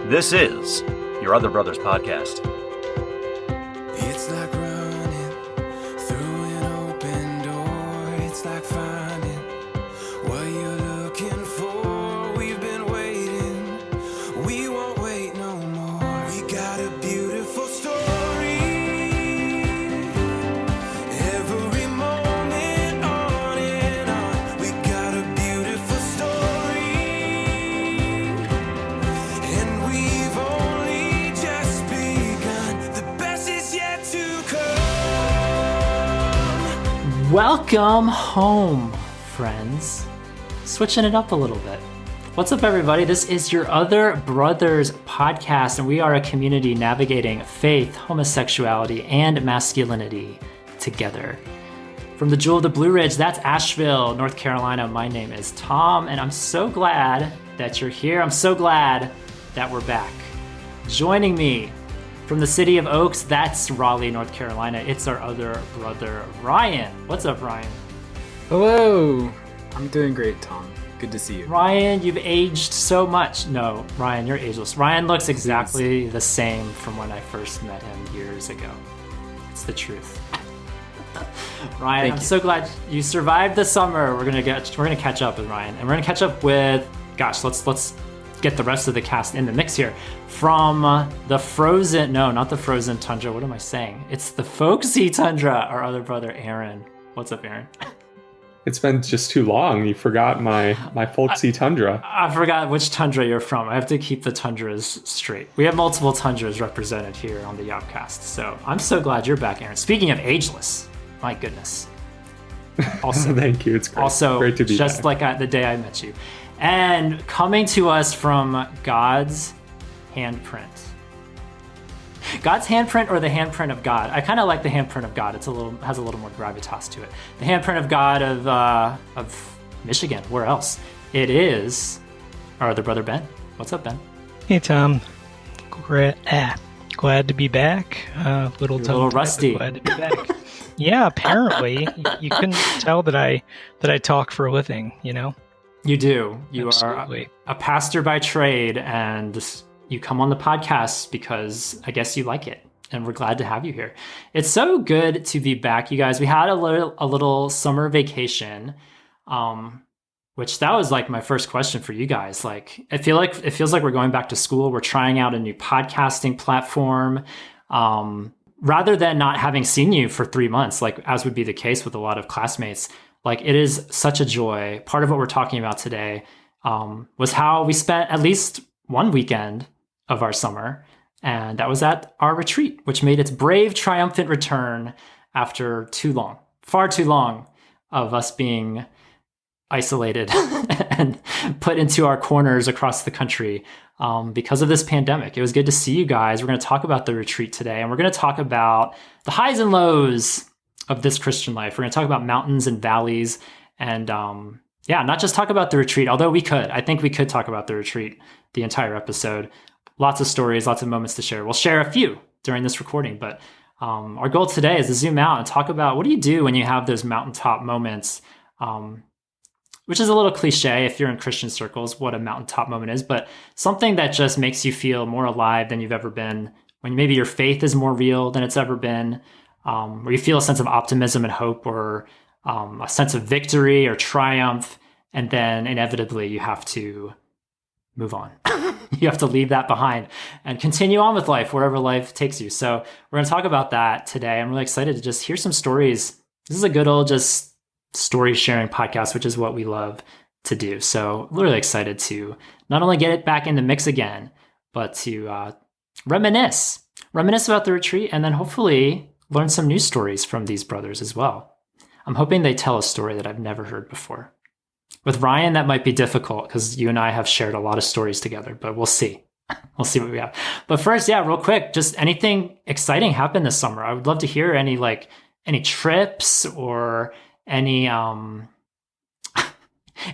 This is your Other Brothers podcast. It's like running through an open door. It's like finding what you're looking for. We've been waiting. We won't wait no more. We got a beautiful story. Every moment on and on. We got a beautiful story. And we've only just begun. The best is yet to come. Welcome home, friends. Switching it up a little bit. What's up, everybody? This is your Other Brothers podcast, and we are a community navigating faith, homosexuality, and masculinity together. From the Jewel of the Blue Ridge, that's Asheville, North Carolina. My name is Tom, and I'm so glad that you're here. I'm so glad that we're back. Joining me from the city of Oaks, that's Raleigh, North Carolina. It's our other brother, Ryan. What's up, Ryan? Hello. I'm doing great, Tom. Good to see you. Ryan, you've aged so much. No, Ryan, you're ageless. Ryan looks exactly the same from when I first met him years ago. It's the truth. Ryan, Thank I'm you. so glad you survived the summer. We're gonna catch up with Ryan, and we're gonna catch up with. Gosh, let's get the rest of the cast in the mix here. From the frozen, no, not the frozen tundra. What am I saying? It's the folksy tundra. Our other brother, Aaron. What's up, Aaron? It's been just too long. You forgot my folksy tundra. I forgot which tundra you're from. I have to keep the tundras straight. We have multiple tundras represented here on the YOBcast, so I'm so glad you're back, Aaron. Speaking of ageless, my goodness. Also, Thank you. It's great. also great to be just back. like the day I met you. And coming to us from God's handprint. God's handprint or the handprint of God? I kind of like the handprint of God. Has a little more gravitas to it. The handprint of God of Michigan. Where else? It is our other brother Ben. What's up, Ben? Hey Tom, glad to be back. Little little rusty. Glad to be back. Yeah, apparently you couldn't tell that I talk for a living. You know. You do. You Absolutely. are a pastor by trade, and you come on the podcast because I guess you like it, and we're glad to have you here. It's so good to be back, you guys. We had a little summer vacation, which that was like my first question for you guys. Like, it feels like we're going back to school. We're trying out a new podcasting platform. Rather than not having seen you for 3 months, like as would be the case with a lot of classmates, like it is such a joy. Part of what we're talking about today was how we spent at least one weekend of our summer, and that was at our retreat, which made its brave, triumphant return after far too long of us being isolated and put into our corners across the country because of this pandemic. It was good to see you guys. We're going to talk about the retreat today, and we're going to talk about the highs and lows of this Christian life. We're going to talk about mountains and valleys, and not just talk about the retreat, although I think we could talk about the retreat the entire episode. Lots of stories, lots of moments to share. We'll share a few during this recording, but our goal today is to zoom out and talk about what do you do when you have those mountaintop moments, which is a little cliche if you're in Christian circles, what a mountaintop moment is, but something that just makes you feel more alive than you've ever been, when maybe your faith is more real than it's ever been, where you feel a sense of optimism and hope, or a sense of victory or triumph, and then inevitably you have to move on. You have to leave that behind and continue on with life, wherever life takes you. So we're going to talk about that today. I'm really excited to just hear some stories. This is a good old just story sharing podcast, which is what we love to do. So I'm really excited to not only get it back in the mix again, but to reminisce about the retreat, and then hopefully learn some new stories from these brothers as well. I'm hoping they tell a story that I've never heard before. With Ryan, that might be difficult because you and I have shared a lot of stories together, but we'll see. We'll see what we have. But first, real quick, just anything exciting happened this summer. I would love to hear any trips or any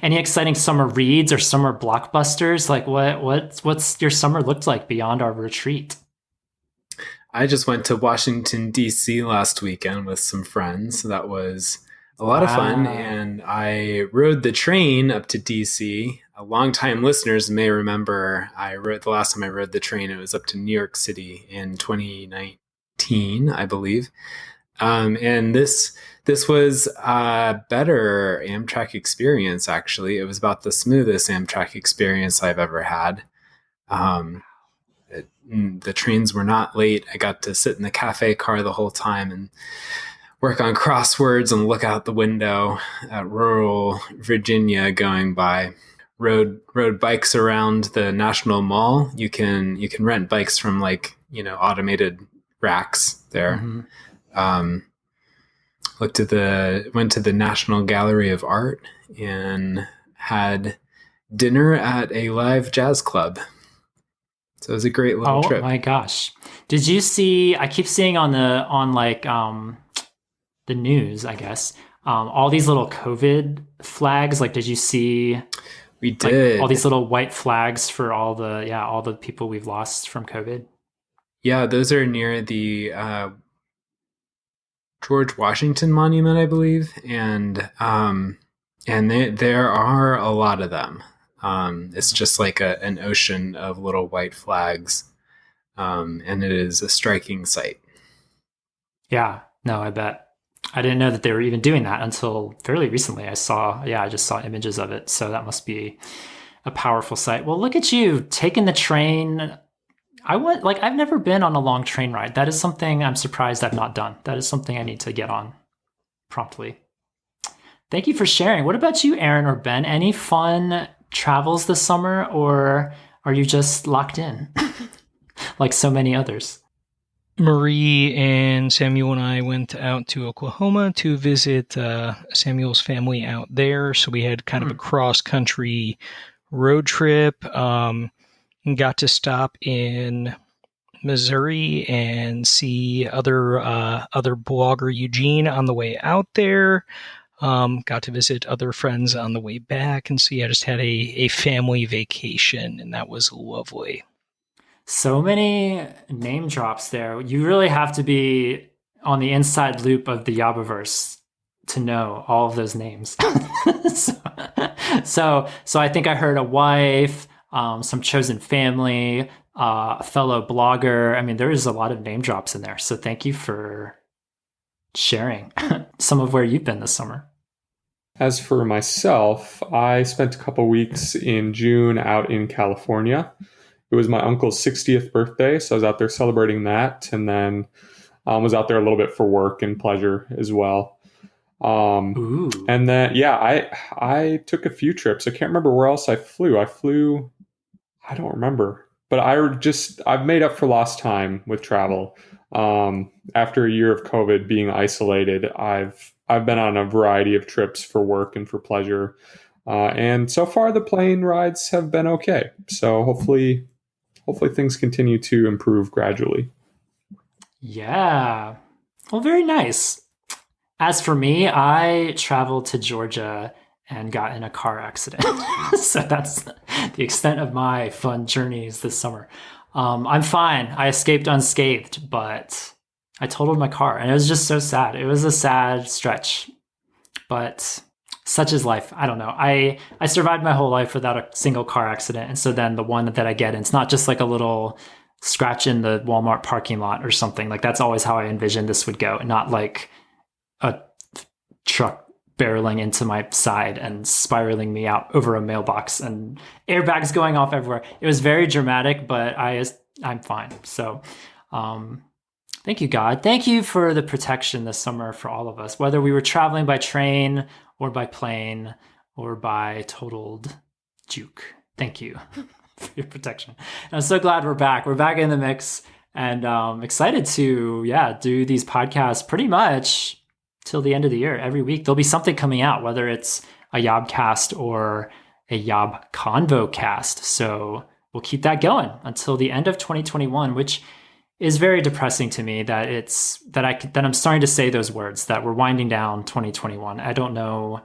exciting summer reads or summer blockbusters. Like what's your summer looked like beyond our retreat? I just went to Washington, D.C. last weekend with some friends. That was a lot of fun. And I rode the train up to D.C. longtime listeners may remember the last time I rode the train, it was up to New York City in 2019, I believe. And this was a better Amtrak experience, actually. It was about the smoothest Amtrak experience I've ever had. The trains were not late. I got to sit in the cafe car the whole time and work on crosswords and look out the window at rural Virginia going by. Rode bikes around the National Mall. You can rent bikes from automated racks there. Mm-hmm. Went to the National Gallery of Art and had dinner at a live jazz club. So it was a great little trip. Oh my gosh. Did you see, I keep seeing on the news, I guess, all these little COVID flags. Like, did you see? We did. All these little white flags for all the people we've lost from COVID. Yeah, those are near the George Washington Monument, I believe, and there are a lot of them. It's just like an ocean of little white flags, and it is a striking sight. Yeah, no, I bet. I didn't know that they were even doing that until fairly recently. I just saw images of it, so that must be a powerful sight. Well, look at you taking the train. I've never been on a long train ride. That is something I'm surprised I've not done. That is something I need to get on promptly. Thank you for sharing. What about you, Aaron or Ben? Any fun travels this summer, or are you just locked in like so many others? Marie and Samuel and I went out to Oklahoma to visit Samuel's family out there. So we had kind of a cross-country road trip. Got to stop in Missouri and see other blogger Eugene on the way out there. Got to visit other friends on the way back, and so I just had a family vacation, and that was lovely. So many name drops there. You really have to be on the inside loop of the YOBBERS to know all of those names. So I think I heard a wife, some chosen family, a fellow blogger. I mean, there is a lot of name drops in there. So thank you for sharing some of where you've been this summer. As for myself, I spent a couple weeks in June out in California. It was my uncle's 60th birthday, so I was out there celebrating that, and then was out there a little bit for work and pleasure as well. And then, I took a few trips. I can't remember where else I flew. I don't remember, but I've made up for lost time with travel. After a year of COVID being isolated, I've been on a variety of trips for work and for pleasure. And so far the plane rides have been okay. So hopefully things continue to improve gradually. Yeah. Well, very nice. As for me, I traveled to Georgia and got in a car accident. So that's the extent of my fun journeys this summer. I'm fine. I escaped unscathed, but I totaled my car, and it was just so sad. It was a sad stretch, but such is life. I don't know. I survived my whole life without a single car accident. And so then the one that I get in, it's not just like a little scratch in the Walmart parking lot or something. Like, that's always how I envisioned this would go, not like a truck barreling into my side and spiraling me out over a mailbox and airbags going off everywhere. It was very dramatic, but I'm fine. So, thank you, God. Thank you for the protection this summer for all of us, whether we were traveling by train or by plane or by totaled juke. Thank you for your protection. And I'm so glad we're back. We're back in the mix, and excited to, do these podcasts pretty much till the end of the year. Every week there'll be something coming out, whether it's a YOBcast or a YOBConvocast. So we'll keep that going until the end of 2021, which is very depressing to me that I'm starting to say those words, that we're winding down 2021. I don't know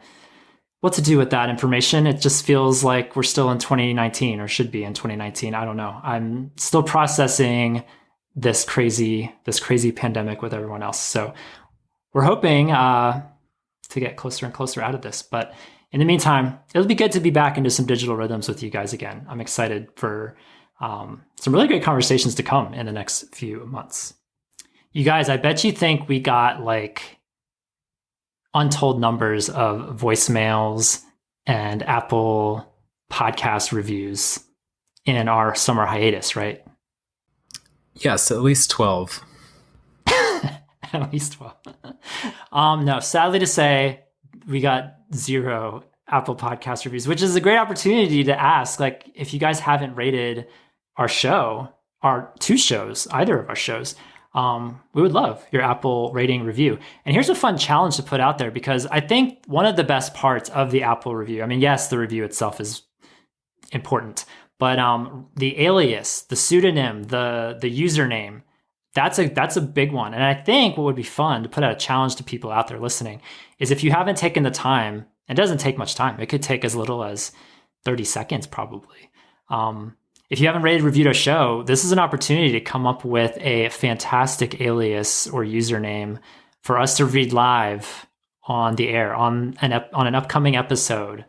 what to do with that information. It just feels like we're still in 2019, or should be in 2019. I don't know. I'm still processing this crazy pandemic with everyone else. So we're hoping to get closer and closer out of this. But in the meantime, it'll be good to be back into some digital rhythms with you guys again. I'm excited for some really great conversations to come in the next few months. You guys, I bet you think we got like untold numbers of voicemails and Apple podcast reviews in our summer hiatus, right? Yes, at least 12. At least 12. No, sadly to say, we got 0 Apple podcast reviews, which is a great opportunity to ask, like, if you guys haven't rated our show, our 2 shows, either of our shows, we would love your Apple rating review. And here's a fun challenge to put out there, because I think one of the best parts of the Apple review, I mean, yes, the review itself is important, but the alias, the pseudonym, the username, that's a big one. And I think what would be fun to put out a challenge to people out there listening is, if you haven't taken the time, it doesn't take much time. It could take as little as 30 seconds probably. If you haven't rated, reviewed a show, this is an opportunity to come up with a fantastic alias or username for us to read live on the air, on an upcoming episode.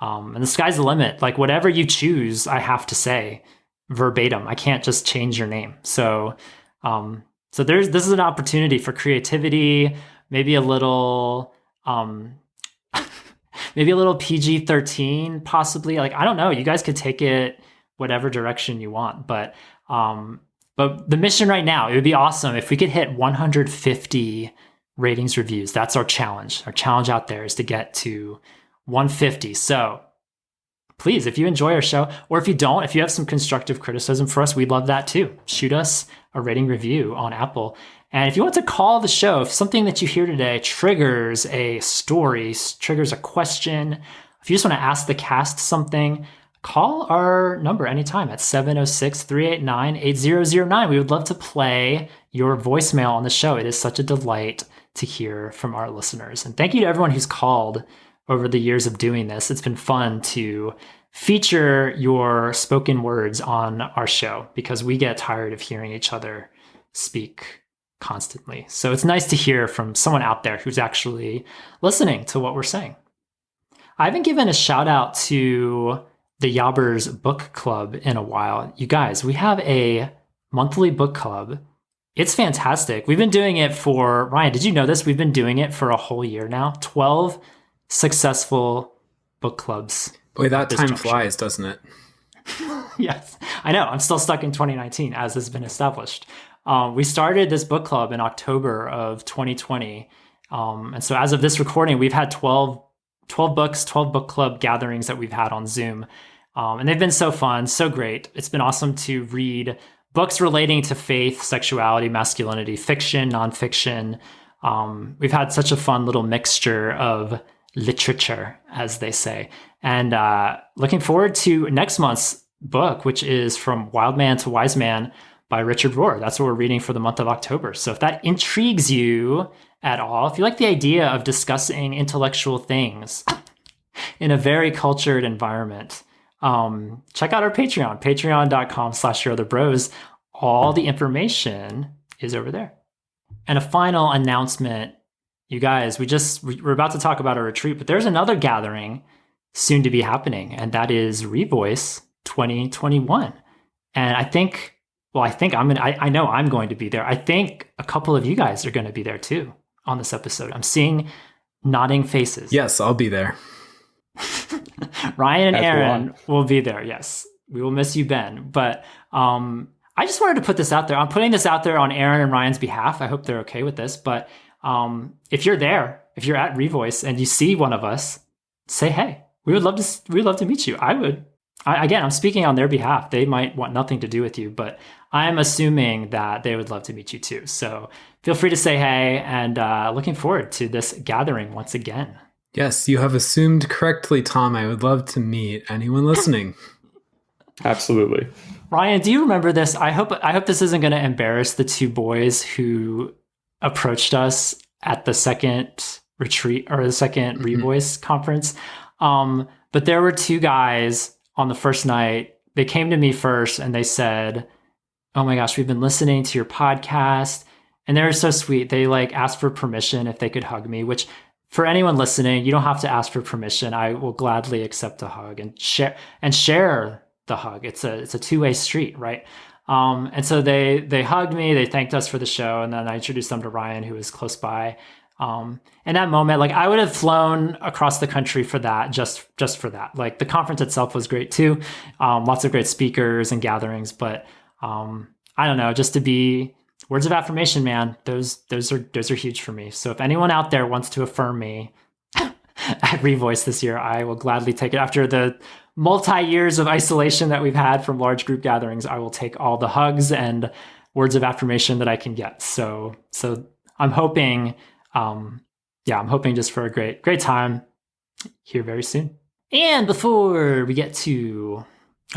And the sky's the limit. Like, whatever you choose, I have to say verbatim. I can't just change your name. So this is an opportunity for creativity, maybe a little PG-13 possibly. Like, I don't know. You guys could take it whatever direction you want, but the mission right now, it would be awesome if we could hit 150 ratings reviews. That's our challenge. Our challenge out there is to get to 150. So please, if you enjoy our show, or if you don't, if you have some constructive criticism for us, we'd love that too. Shoot us a rating review on Apple. And if you want to call the show, if something that you hear today triggers a story, triggers a question, if you just want to ask the cast something, call our number anytime at 706-389-8009. We would love to play your voicemail on the show. It is such a delight to hear from our listeners. And thank you to everyone who's called over the years of doing this. It's been fun to feature your spoken words on our show, because we get tired of hearing each other speak constantly. So it's nice to hear from someone out there who's actually listening to what we're saying. I haven't given a shout out to the YOBBERS book club in a while. You guys, we have a monthly book club. It's fantastic. We've been doing it for, Ryan, did you know this? We've been doing it for a whole year now. 12 successful book clubs. Boy, that time flies, doesn't it? Yes, I know. I'm still stuck in 2019, as has been established. We started this book club in October of 2020. And so as of this recording, we've had 12 books, 12 book club gatherings that we've had on Zoom. And they've been so fun, so great. It's been awesome to read books relating to faith, sexuality, masculinity, fiction, nonfiction. We've had such a fun little mixture of literature, as they say. And looking forward to next month's book, which is From Wild Man to Wise Man by Richard Rohr. That's what we're reading for the month of October. So if that intrigues you at all, if you like the idea of discussing intellectual things in a very cultured environment, check out our Patreon, patreon.com/yourotherbros. All the information is over there. And a final announcement, you guys, we're about to talk about our retreat, but there's another gathering soon to be happening, and that is Revoice 2021. And I know I'm going to be there. I think a couple of you guys are going to be there too on this episode. I'm seeing nodding faces. Yes, I'll be there. Ryan and Aaron will be there. Yes, we will miss you, Ben. But I just wanted to put this out there. I'm putting this out there on Aaron and Ryan's behalf. I hope they're okay with this. But if you're there, if you're at Revoice and you see one of us, say hey. We'd love to meet you. I would. Again, I'm speaking on their behalf. They might want nothing to do with you, but I'm assuming that they would love to meet you too. So feel free to say hey, and looking forward to this gathering once again. Yes, you have assumed correctly, Tom. I would love to meet anyone listening. Absolutely. Ryan, do you remember this? I hope this isn't going to embarrass the 2 boys who approached us at the second retreat or the second Revoice conference. But there were 2 guys on the first night. They came to me first and they said, "Oh my gosh, we've been listening to your podcast." And they were so sweet. They asked for permission if they could hug me, which for anyone listening, you don't have to ask for permission. I will gladly accept a hug and share the hug. It's a two-way street, right? And so they hugged me, they thanked us for the show, and then I introduced them to Ryan, who was close by. In that moment, like I would have flown across the country for that, just for that. Like the conference itself was great too. Lots of great speakers and gatherings, but I don't know, just to be words of affirmation, man, those are huge for me. So if anyone out there wants to affirm me at Revoice this year, I will gladly take it. After the multi-years of isolation that we've had from large group gatherings, I will take all the hugs and words of affirmation that I can get. So I'm hoping, I'm hoping just for a great time here very soon. And before we get to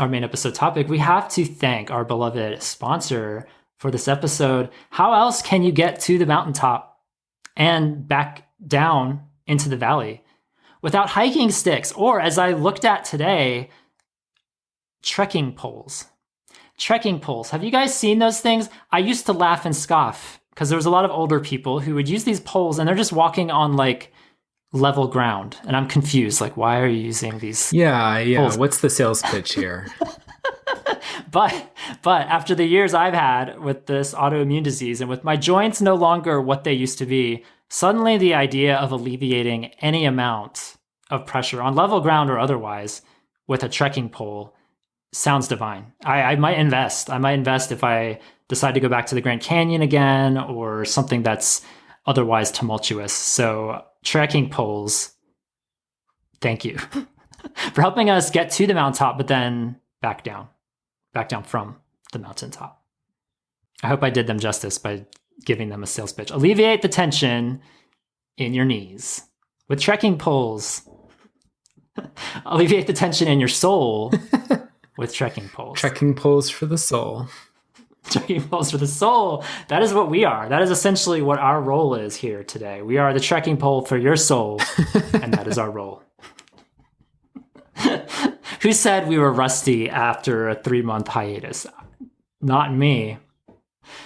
our main episode topic, we have to thank our beloved sponsor for this episode. How else can you get to the mountaintop and back down into the valley without hiking sticks, or as I looked at today, trekking poles? Trekking poles. Have you guys seen those things? I used to laugh and scoff because there was a lot of older people who would use these poles and they're just walking on like level ground. And I'm confused. Like, why are you using these? Yeah. poles? What's the sales pitch here? But after the years I've had with this autoimmune disease and with my joints no longer what they used to be, suddenly the idea of alleviating any amount of pressure on level ground or otherwise with a trekking pole sounds divine. I might invest. I might invest if I decide to go back to the Grand Canyon again or something that's otherwise tumultuous. So trekking poles, thank you for helping us get to the mountaintop, but then back down from the mountaintop. I hope I did them justice by giving them a sales pitch. Alleviate the tension in your knees with trekking poles. Alleviate the tension in your soul with trekking poles. Trekking poles for the soul. Trekking poles for the soul. That is what we are. That is essentially what our role is here today. We are the trekking pole for your soul, and that is our role. Who said we were rusty after a 3-month hiatus? Not me.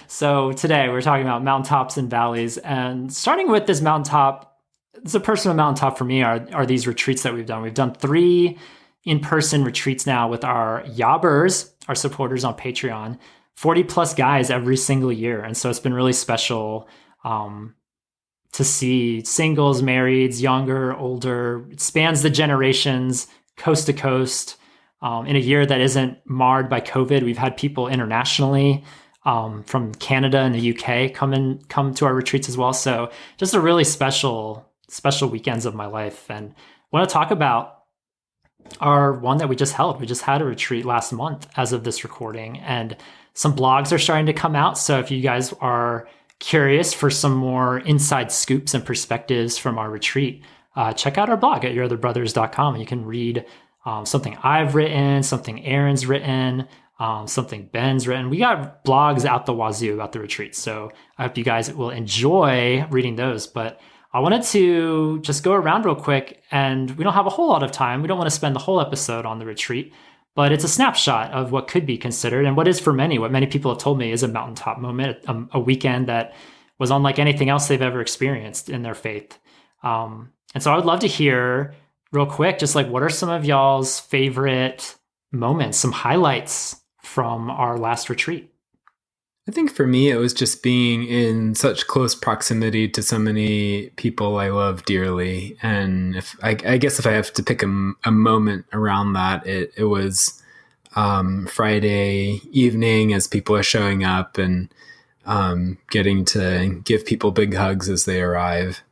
So today we're talking about mountaintops and valleys, and starting with this mountaintop, it's a personal mountaintop for me are these retreats that we've done. We've done 3 in-person retreats now with our YOBBERS, our supporters on Patreon, 40 plus guys every single year. And so it's been really special to see singles, marrieds, younger, older. It spans the generations, coast to coast. In a year that isn't marred by COVID, we've had people internationally from Canada and the UK come to our retreats as well. So just a really special weekends of my life. And I want to talk about our one that we just held. We just had a retreat last month as of this recording, and some blogs are starting to come out. So if you guys are curious for some more inside scoops and perspectives from our retreat, check out our blog at yourotherbrothers.com. You can read something I've written, something Aaron's written, something Ben's written. We got blogs out the wazoo about the retreat. So I hope you guys will enjoy reading those. But I wanted to just go around real quick, and we don't have a whole lot of time. We don't want to spend the whole episode on the retreat, but it's a snapshot of what could be considered and what is for many, what many people have told me is a mountaintop moment, a weekend that was unlike anything else they've ever experienced in their faith. And so I would love to hear real quick, just like, what are some of y'all's favorite moments, some highlights from our last retreat? I think for me, it was just being in such close proximity to so many people I love dearly. And if I guess if I have to pick a moment around that, it was Friday evening as people are showing up and getting to give people big hugs as they arrive.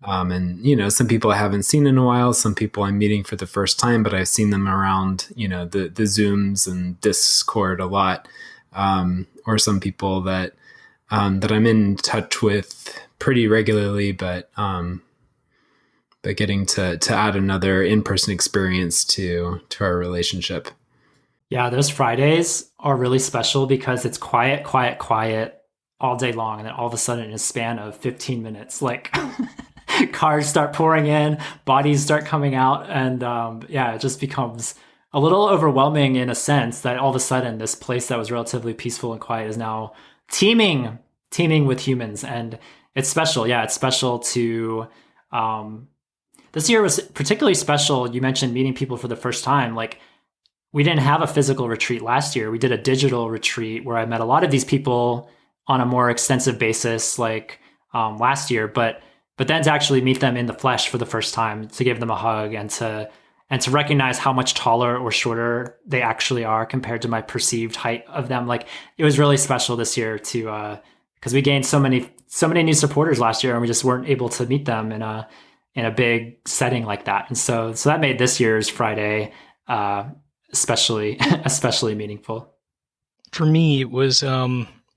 And, you know, some people I haven't seen in a while, some people I'm meeting for the first time, but I've seen them around, you know, the Zooms and Discord a lot. Or some people that I'm in touch with pretty regularly, but getting to add another in-person experience to our relationship. Yeah, those Fridays are really special because it's quiet all day long. And then all of a sudden in a span of 15 minutes, like cars start pouring in, bodies start coming out. And it just becomes a little overwhelming in a sense that all of a sudden this place that was relatively peaceful and quiet is now teeming with humans. And it's special. Yeah, it's special to This year was particularly special. You mentioned meeting people for the first time. Like, we didn't have a physical retreat last year. We did a digital retreat where I met a lot of these people on a more extensive basis, like last year. But then to actually meet them in the flesh for the first time, to give them a hug and to recognize how much taller or shorter they actually are compared to my perceived height of them. Like, it was really special this year to because we gained so many new supporters last year, and we just weren't able to meet them in a big setting like that. And so that made this year's Friday especially meaningful. For me, it was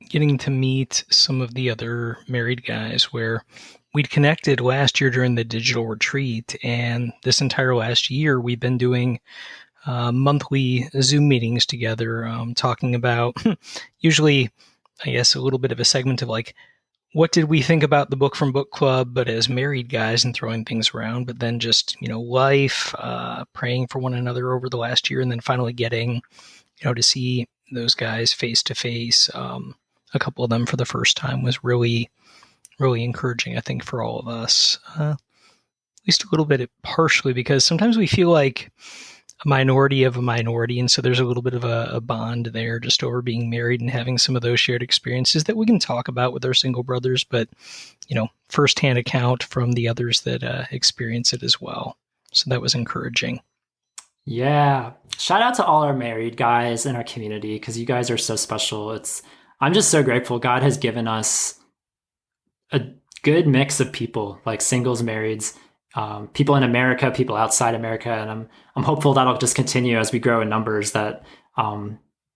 getting to meet some of the other married guys where we'd connected last year during the digital retreat, and this entire last year we've been doing monthly Zoom meetings together, talking about usually, I guess, a little bit of a segment of like, what did we think about the book from book club, but as married guys, and throwing things around, but then just, life, praying for one another over the last year, and then finally getting, to see those guys face to face, a couple of them for the first time was really, really encouraging, I think, for all of us, at least a little bit partially because sometimes we feel like a minority of a minority. And so there's a little bit of a bond there just over being married and having some of those shared experiences that we can talk about with our single brothers, but, firsthand account from the others that experience it as well. So that was encouraging. Yeah. Shout out to all our married guys in our community, because you guys are so special. I'm just so grateful. God has given us a good mix of people, like singles, marrieds, people in America, people outside America, and I'm hopeful that'll just continue as we grow in numbers, that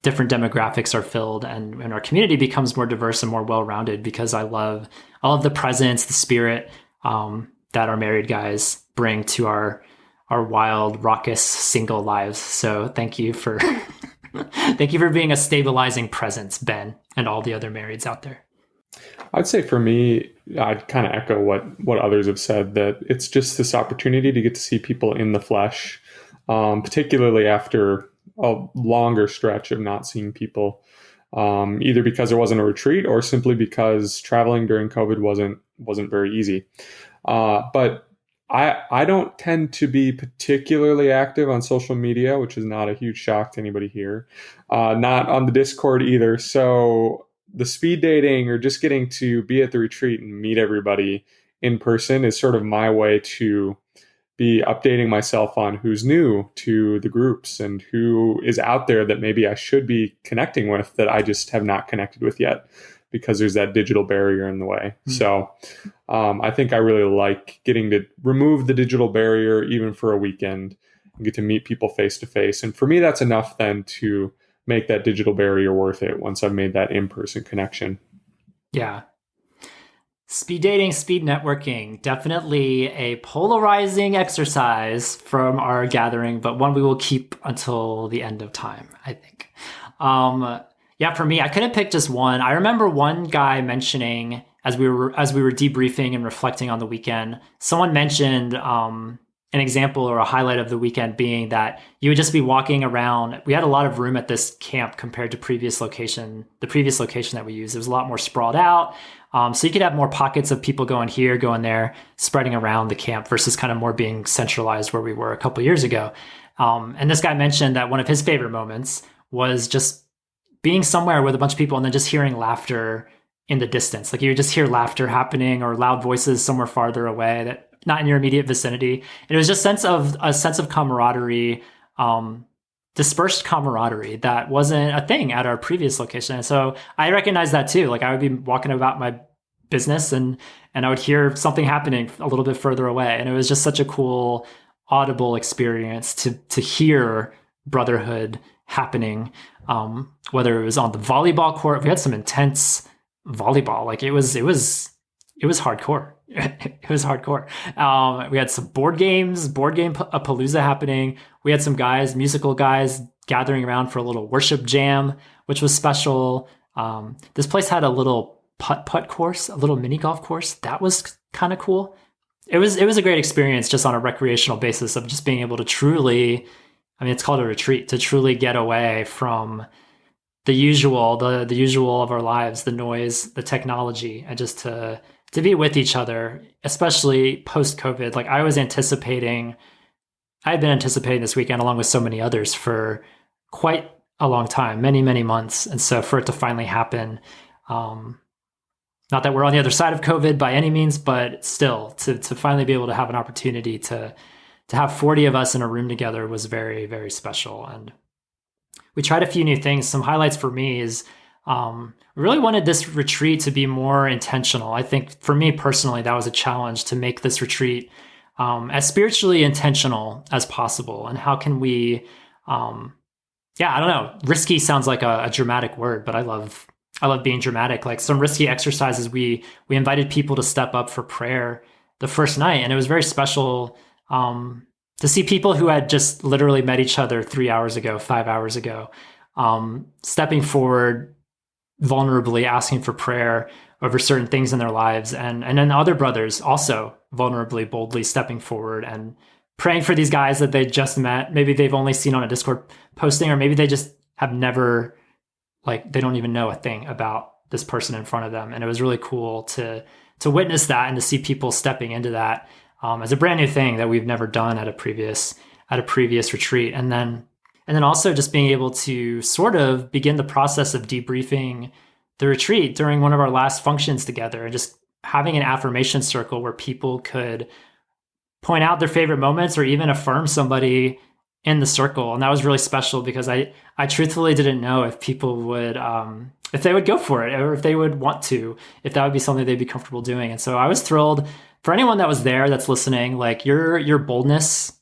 different demographics are filled and our community becomes more diverse and more well-rounded, because I love all of the presence, the spirit that our married guys bring to our wild, raucous single lives. So thank you for thank you for being a stabilizing presence, Ben, and all the other marrieds out there. I'd say for me, I'd kind of echo what others have said, that it's just this opportunity to get to see people in the flesh, particularly after a longer stretch of not seeing people, either because there wasn't a retreat or simply because traveling during COVID wasn't very easy. But I don't tend to be particularly active on social media, which is not a huge shock to anybody here. Not on the Discord either. So the speed dating or just getting to be at the retreat and meet everybody in person is sort of my way to be updating myself on who's new to the groups and who is out there that maybe I should be connecting with that I just have not connected with yet because there's that digital barrier in the way. Mm-hmm. So I think I really like getting to remove the digital barrier even for a weekend and get to meet people face to face. And for me, that's enough then to make that digital barrier worth it once I've made that in-person connection. Yeah. Speed dating, speed networking, definitely a polarizing exercise from our gathering, but one we will keep until the end of time, I think. Yeah, for me, I couldn't pick just one. I remember one guy mentioning as we were debriefing and reflecting on the weekend, someone mentioned an example or a highlight of the weekend being that you would just be walking around. We had a lot of room at this camp compared to the previous location that we used. It was a lot more sprawled out. So you could have more pockets of people going here, going there, spreading around the camp versus kind of more being centralized where we were a couple years ago. And this guy mentioned that one of his favorite moments was just being somewhere with a bunch of people and then just hearing laughter in the distance. Like you would just hear laughter happening or loud voices somewhere farther away that not in your immediate vicinity. And it was just a sense of camaraderie, dispersed camaraderie that wasn't a thing at our previous location. And so I recognize that too. Like I would be walking about my business and I would hear something happening a little bit further away. And it was just such a cool audible experience to hear brotherhood happening. Whether it was on the volleyball court, we had some intense volleyball. Like it was hardcore. It was hardcore. We had some board game palooza happening. We had some musical guys gathering around for a little worship jam, which was special. This place had a little putt course, a little mini golf course. That was kind of cool. It was a great experience just on a recreational basis of just being able to truly, it's called a retreat, to truly get away from the usual of our lives, the noise, the technology, and just to to be with each other, especially post-COVID. Like I had been anticipating this weekend along with so many others for quite a long time, many, many months. And so for it to finally happen, not that we're on the other side of COVID by any means, but still to finally be able to have an opportunity to have 40 of us in a room together was very, very special. And we tried a few new things. Some highlights for me is we really wanted this retreat to be more intentional. I think for me personally, that was a challenge to make this retreat as spiritually intentional as possible. And how can we, I don't know, risky sounds like a dramatic word, but I love being dramatic. Like some risky exercises, we invited people to step up for prayer the first night. And it was very special to see people who had just literally met each other 3 hours ago, 5 hours ago, stepping forward, vulnerably asking for prayer over certain things in their lives. And then other brothers also vulnerably, boldly stepping forward and praying for these guys that they just met. Maybe they've only seen on a Discord posting, or maybe they just have never, like, they don't even know a thing about this person in front of them. And it was really cool to witness that and to see people stepping into that as a brand new thing that we've never done at a previous retreat. And then also just being able to sort of begin the process of debriefing the retreat during one of our last functions together, and just having an affirmation circle where people could point out their favorite moments or even affirm somebody in the circle. And that was really special because I truthfully didn't know if people would, if they would go for it, or if they would want to, if that would be something they'd be comfortable doing. And so I was thrilled for anyone that was there that's listening. Like your boldness,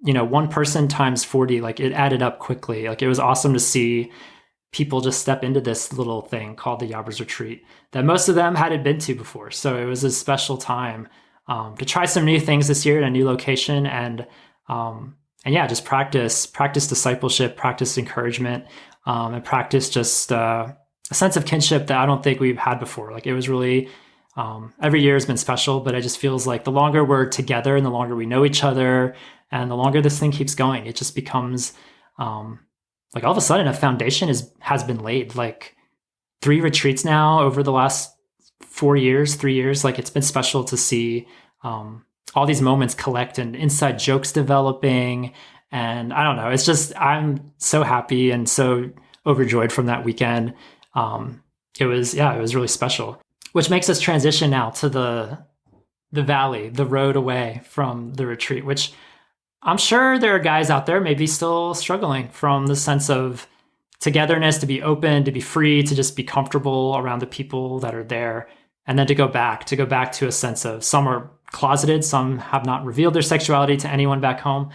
one person times 40, like it added up quickly. Like it was awesome to see people just step into this little thing called the YOBBERS retreat that most of them hadn't been to before. So it was a special time to try some new things this year in a new location, and just practice discipleship, practice encouragement, and practice just a sense of kinship that I don't think we've had before. Like it was really, every year has been special, but it just feels like the longer we're together and the longer we know each other and the longer this thing keeps going, it just becomes like all of a sudden a foundation has been laid. Like 3 retreats now over the last 3 years, like it's been special to see all these moments collect and inside jokes developing. And I don't know, it's just, I'm so happy and so overjoyed from that weekend. It was really special, which makes us transition now to the valley, the road away from the retreat, which I'm sure there are guys out there maybe still struggling from the sense of togetherness, to be open, to be free, to just be comfortable around the people that are there. And then to go back to a sense of, some are closeted, some have not revealed their sexuality to anyone back home.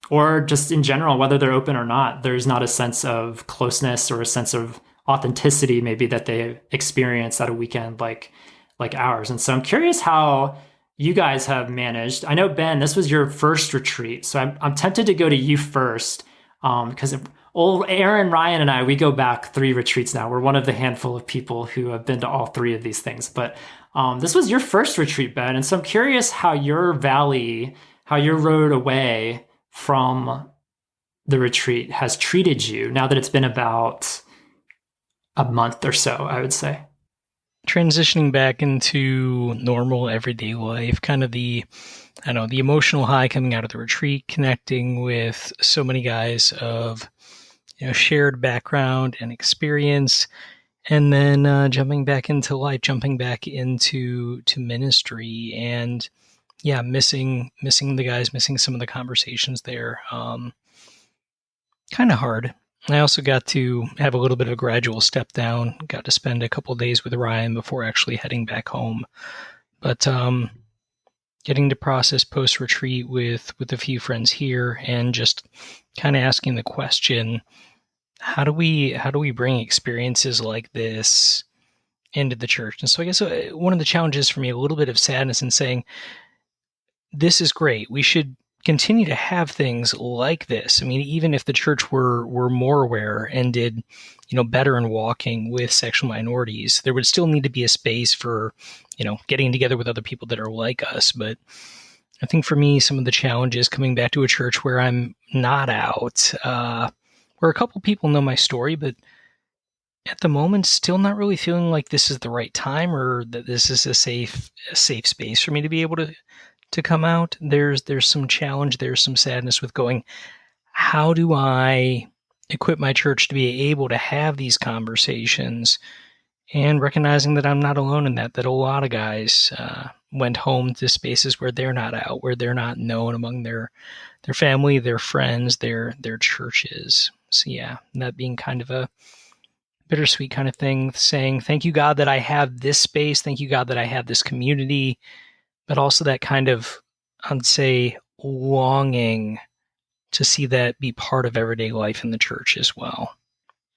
Or just in general, whether they're open or not, there's not a sense of closeness or a sense of authenticity maybe that they experience at a weekend like ours. And so I'm curious how you guys have managed. I know, Ben, this was your first retreat, so I'm tempted to go to you first, because old Aaron, Ryan, and I, we go back 3 retreats now. We're one of the handful of people who have been to all 3 of these things. But this was your first retreat, Ben, and so I'm curious how your road away from the retreat has treated you now that it's been about a month or so, I would say. Transitioning back into normal everyday life, kind of the emotional high coming out of the retreat, connecting with so many guys of shared background and experience, and then jumping back into life, jumping back into ministry, and missing the guys, missing some of the conversations there. Kind of hard. I also got to have a little bit of a gradual step down, got to spend a couple of days with Ryan before actually heading back home. But getting to process post-retreat with a few friends here, and just kind of asking the question, how do we bring experiences like this into the church? And so I guess one of the challenges for me, a little bit of sadness in saying, this is great, we should continue to have things like this. I mean, even if the church were more aware and did, better in walking with sexual minorities, there would still need to be a space for, getting together with other people that are like us. But I think for me, some of the challenges coming back to a church where I'm not out, where a couple people know my story, but at the moment, still not really feeling like this is the right time or that this is a safe space for me to be able to come out. There's some challenge, there's some sadness with going, how do I equip my church to be able to have these conversations, and recognizing that I'm not alone in that a lot of guys went home to spaces where they're not out, where they're not known among their family, their friends, their churches. So yeah, that being kind of a bittersweet kind of thing, saying, thank you, God, that I have this space. Thank you, God, that I have this community, but also that kind of, I'd say, longing to see that be part of everyday life in the church as well.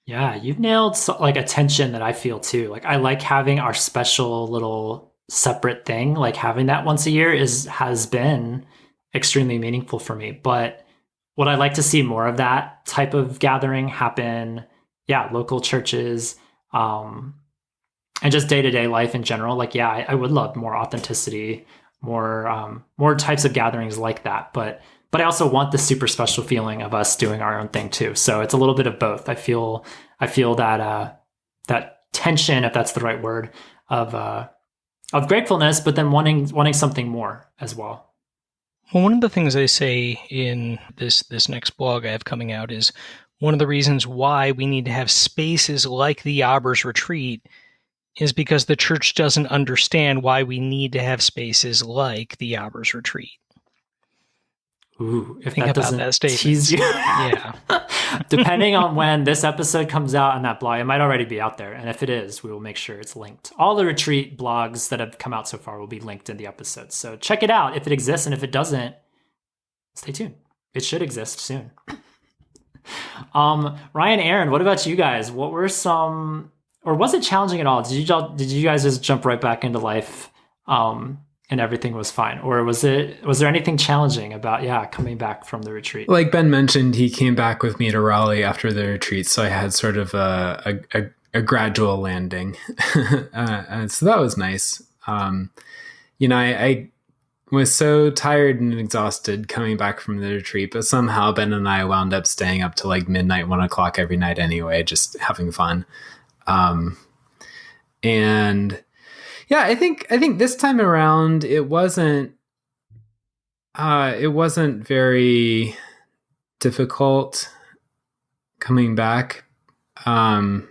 Yeah, you've nailed like a tension that I feel too. Like I like having our special little separate thing. Like having that once a year has been extremely meaningful for me. But would I like to see more of that type of gathering happen? Yeah, local churches, and just day-to-day life in general. Like, yeah, I would love more authenticity, more types of gatherings like that. But I also want the super special feeling of us doing our own thing too. So it's a little bit of both. I feel that that tension, if that's the right word, of gratefulness, but then wanting something more as well. Well, one of the things I say in this next blog I have coming out is one of the reasons why we need to have spaces like the YOBBERS retreat is because the church doesn't understand why we need to have spaces like the YOBBERS retreat. Ooh, if think that about doesn't that statement. tease you. Yeah. Depending on when this episode comes out on that blog, it might already be out there. And if it is, we will make sure it's linked. All the retreat blogs that have come out so far will be linked in the episode. So check it out if it exists. And if it doesn't, stay tuned. It should exist soon. Ryan, Aaron, what about you guys? What were some, or was it challenging at all? Did you guys just jump right back into life? And everything was fine? Or was there anything challenging about, coming back from the retreat? Like Ben mentioned, he came back with me to Raleigh after the retreat. So I had sort of a gradual landing. So that was nice. I was so tired and exhausted coming back from the retreat, but somehow Ben and I wound up staying up to like midnight, 1 o'clock every night anyway, just having fun. And yeah, I think this time around it wasn't very difficult coming back. I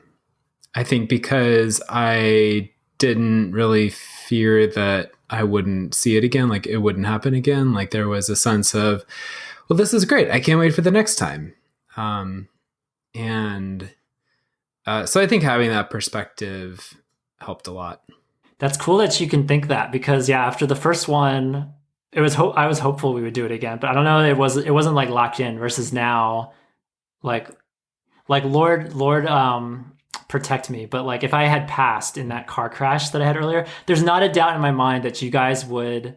think because I didn't really fear that I wouldn't see it again, like it wouldn't happen again. Like there was a sense of, well, this is great. I can't wait for the next time. So I think having that perspective helped a lot. That's cool that you can think that, because after the first one, I was hopeful we would do it again, but I don't know. It wasn't like locked in versus now, like Lord, protect me. But like if I had passed in that car crash that I had earlier, there's not a doubt in my mind that you guys would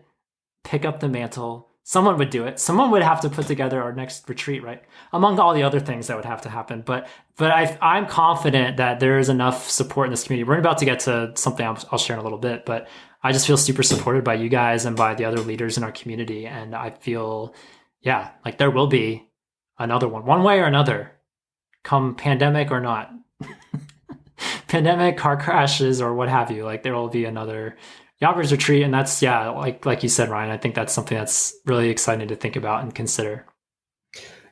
pick up the mantle. Someone would do it. Someone would have to put together our next retreat, right? Among all the other things that would have to happen. But I'm confident that there is enough support in this community. We're about to get to something I'll share in a little bit, but I just feel super supported by you guys and by the other leaders in our community. And I feel, like there will be another one way or another, come pandemic or not. Pandemic, car crashes, or what have you. Like there will be another YOBBERS retreat, and that's like you said, Ryan. I think that's something that's really exciting to think about and consider.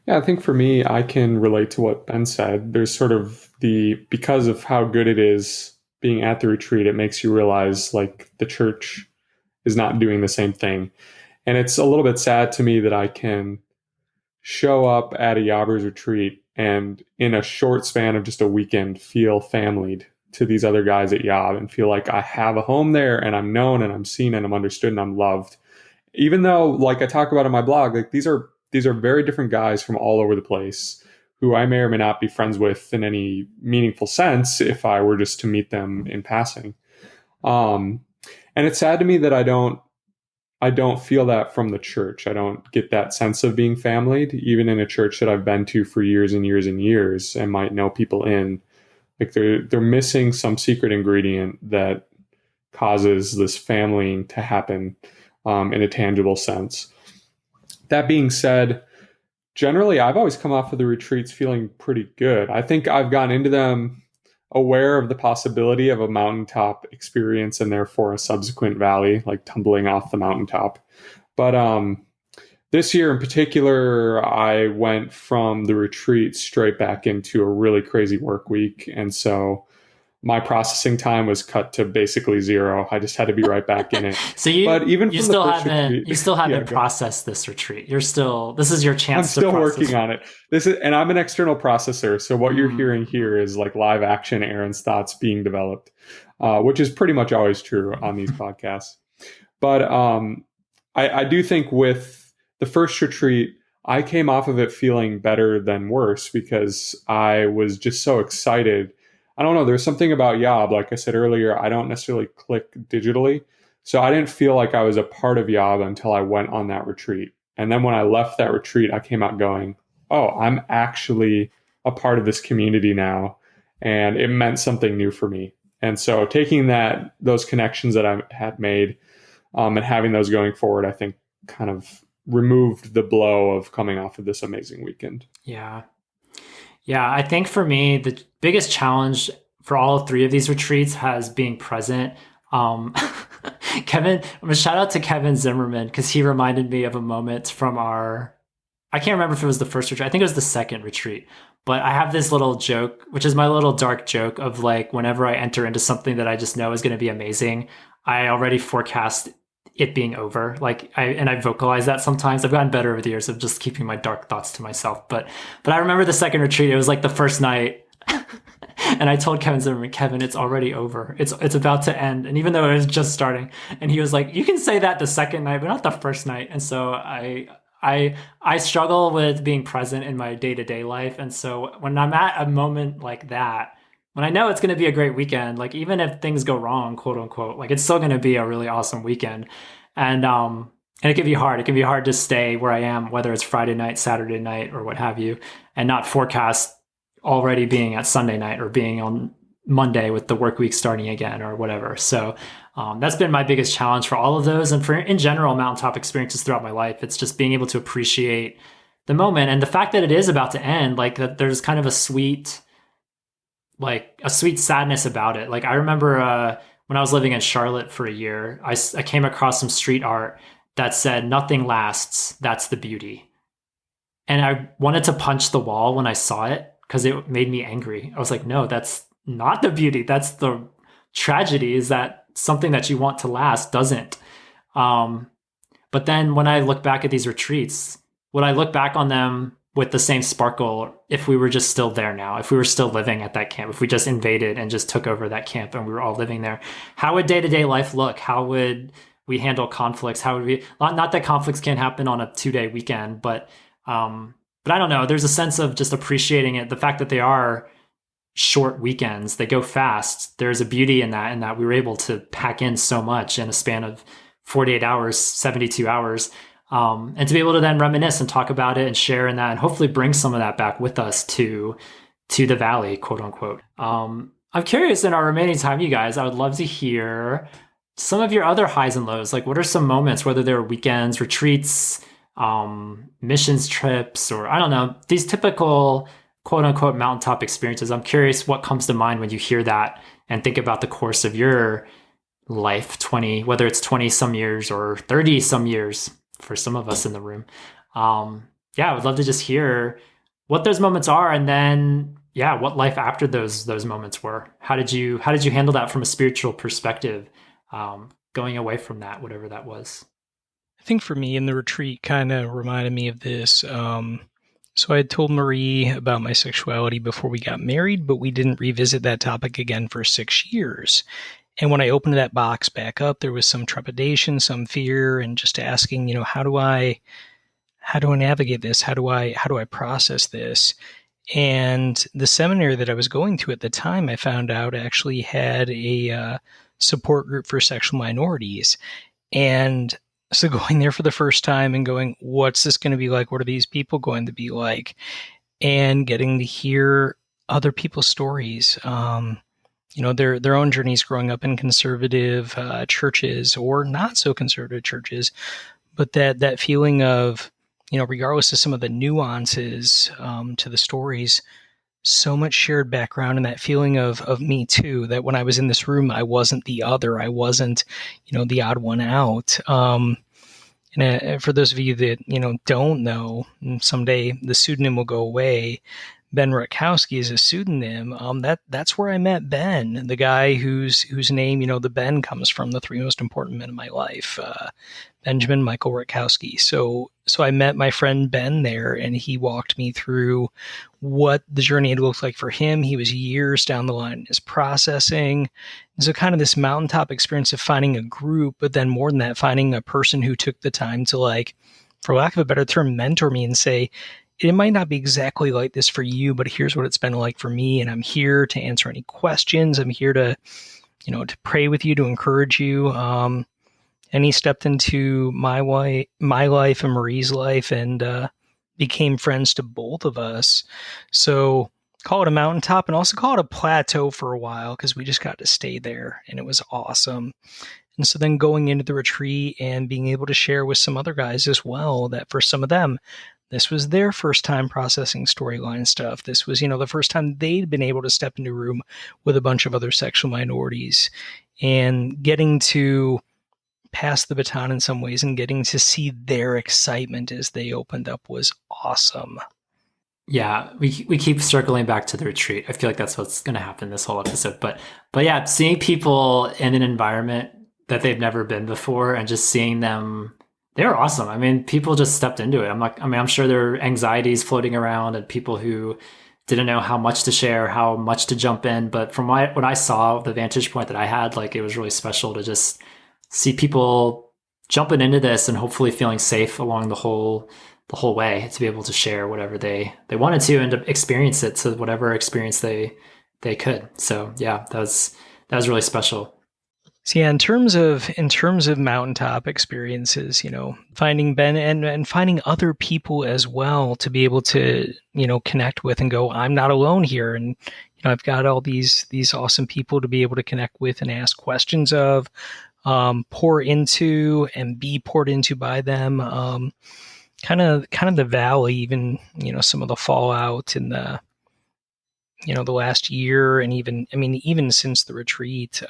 Yeah, I think for me, I can relate to what Ben said. There's sort of because of how good it is being at the retreat, it makes you realize like the church is not doing the same thing. And it's a little bit sad to me that I can show up at a YOBBERS retreat and in a short span of just a weekend feel familied to these other guys at Yob and feel like I have a home there and I'm known and I'm seen and I'm understood and I'm loved. Even though, like I talk about in my blog, like these are very different guys from all over the place who I may or may not be friends with in any meaningful sense if I were just to meet them in passing. And it's sad to me that I don't feel that from the church. I don't get that sense of being familied, even in a church that I've been to for years and years and years and might know people in. Like they're missing some secret ingredient that causes this familying to happen in a tangible sense. That being said, generally I've always come off of the retreats feeling pretty good. I think I've gone into them aware of the possibility of a mountaintop experience and therefore a subsequent valley, like tumbling off the mountaintop. But this year in particular, I went from the retreat straight back into a really crazy work week. And so my processing time was cut to basically zero. I just had to be right back in it. So you still haven't processed this retreat. This is your chance to process. I'm still working on it. And I'm an external processor. So what you're hearing here is like live action Aaron's thoughts being developed, which is pretty much always true on these podcasts. But I do think with the first retreat, I came off of it feeling better than worse because I was just so excited. I don't know. There's something about Yob. Like I said earlier, I don't necessarily click digitally. So I didn't feel like I was a part of Yob until I went on that retreat. And then when I left that retreat, I came out going, oh, I'm actually a part of this community now. And it meant something new for me. And so taking those connections that I had made and having those going forward, I think kind of removed the blow of coming off of this amazing weekend. Yeah. I think for me, the biggest challenge for all three of these retreats has being present. Kevin, I'm gonna shout out to Kevin Zimmerman because he reminded me of a moment from I can't remember if it was the first retreat. I think it was the second retreat. But I have this little joke, which is my little dark joke of like, whenever I enter into something that I just know is going to be amazing, I already forecast it being over. I vocalize that sometimes. I've gotten better over the years of just keeping my dark thoughts to myself. But I remember the second retreat, it was like the first night. And I told Kevin Zimmerman, Kevin, it's already over. It's about to end. And even though it was just starting, and he was like, you can say that the second night, but not the first night. And so I struggle with being present in my day-to-day life. And so when I'm at a moment like that, when I know it's going to be a great weekend, like even if things go wrong, quote unquote, like it's still going to be a really awesome weekend. And it can be hard. It can be hard to stay where I am, whether it's Friday night, Saturday night, or what have you, and not forecast already being at Sunday night or being on Monday with the work week starting again or whatever. So that's been my biggest challenge for all of those. And for in general, mountaintop experiences throughout my life, it's just being able to appreciate the moment and the fact that it is about to end, like that there's kind of a sweet sadness about it. Like I remember when I was living in Charlotte for a year, I came across some street art that said, "Nothing lasts, that's the beauty." And I wanted to punch the wall when I saw it because it made me angry. I was like, no, that's not the beauty. That's the tragedy, is that something that you want to last doesn't. But then when I look back at these retreats, would I look back on them with the same sparkle if we were just still there now, if we were still living at that camp, if we just invaded and just took over that camp and we were all living there? How would day-to-day life look? How would we handle conflicts? How would we, not that conflicts can't happen on a 2-day weekend, but I don't know. There's a sense of just appreciating it. The fact that they are short weekends, they go fast. There's a beauty in that we were able to pack in so much in a span of 48 hours, 72 hours. And to be able to then reminisce and talk about it and share in that and hopefully bring some of that back with us to the valley, quote unquote. I'm curious, in our remaining time, you guys, I would love to hear some of your other highs and lows. Like, what are some moments, whether they're weekends, retreats, missions trips, or I don't know, these typical quote unquote mountaintop experiences. I'm curious what comes to mind when you hear that and think about the course of your life, whether it's 20 some years or 30 some years for some of us in the room. I would love to just hear what those moments are, and then what life after those moments were. How did you handle that from a spiritual perspective, going away from that, whatever that was? I think for me, in the retreat kind of reminded me of this. So I had told Marie about my sexuality before we got married, but we didn't revisit that topic again for 6 years. And when I opened that box back up, there was some trepidation, some fear, and just asking, how do I navigate this? How do I process this? And the seminary that I was going to at the time, I found out actually had a support group for sexual minorities. And so going there for the first time and going, what's this going to be like? What are these people going to be like? And getting to hear other people's stories, their own journeys growing up in conservative churches or not so conservative churches, but that feeling of, regardless of some of the nuances to the stories, so much shared background and that feeling of me too, that when I was in this room, I wasn't the other. I wasn't, the odd one out. And for those of you that, don't know, and someday the pseudonym will go away. Ben Rutkowski is a pseudonym. That's where I met Ben, the guy whose name, the Ben comes from, the three most important men in my life, Benjamin Michael Rutkowski. So I met my friend Ben there, and he walked me through what the journey had looked like for him. He was years down the line in his processing. And so kind of this mountaintop experience of finding a group, but then more than that, finding a person who took the time to, like, for lack of a better term, mentor me and say, it might not be exactly like this for you, but here's what it's been like for me. And I'm here to answer any questions. I'm here to, to pray with you, to encourage you. And he stepped into my life and Marie's life and became friends to both of us. So call it a mountaintop and also call it a plateau for a while, because we just got to stay there and it was awesome. And so then going into the retreat and being able to share with some other guys as well, that for some of them, this was their first time processing storyline stuff. This was, the first time they'd been able to step into a room with a bunch of other sexual minorities, and getting to pass the baton in some ways and getting to see their excitement as they opened up was awesome. Yeah, we keep circling back to the retreat. I feel like that's what's going to happen this whole episode. But yeah, seeing people in an environment that they've never been before and just seeing them, they were awesome. I mean, people just stepped into it. I'm sure there are anxieties floating around and people who didn't know how much to share, how much to jump in. But from what I saw, the vantage point that I had, like, it was really special to just see people jumping into this and hopefully feeling safe along the whole way, to be able to share whatever they wanted to and to experience it to whatever experience they could. So yeah, that was really special. So yeah, in terms of mountaintop experiences, finding Ben and finding other people as well to be able to, connect with and go, I'm not alone here. And, I've got all these awesome people to be able to connect with and ask questions of, pour into and be poured into by them. Kind of the valley, even, some of the fallout in the, the last year, and even since the retreat,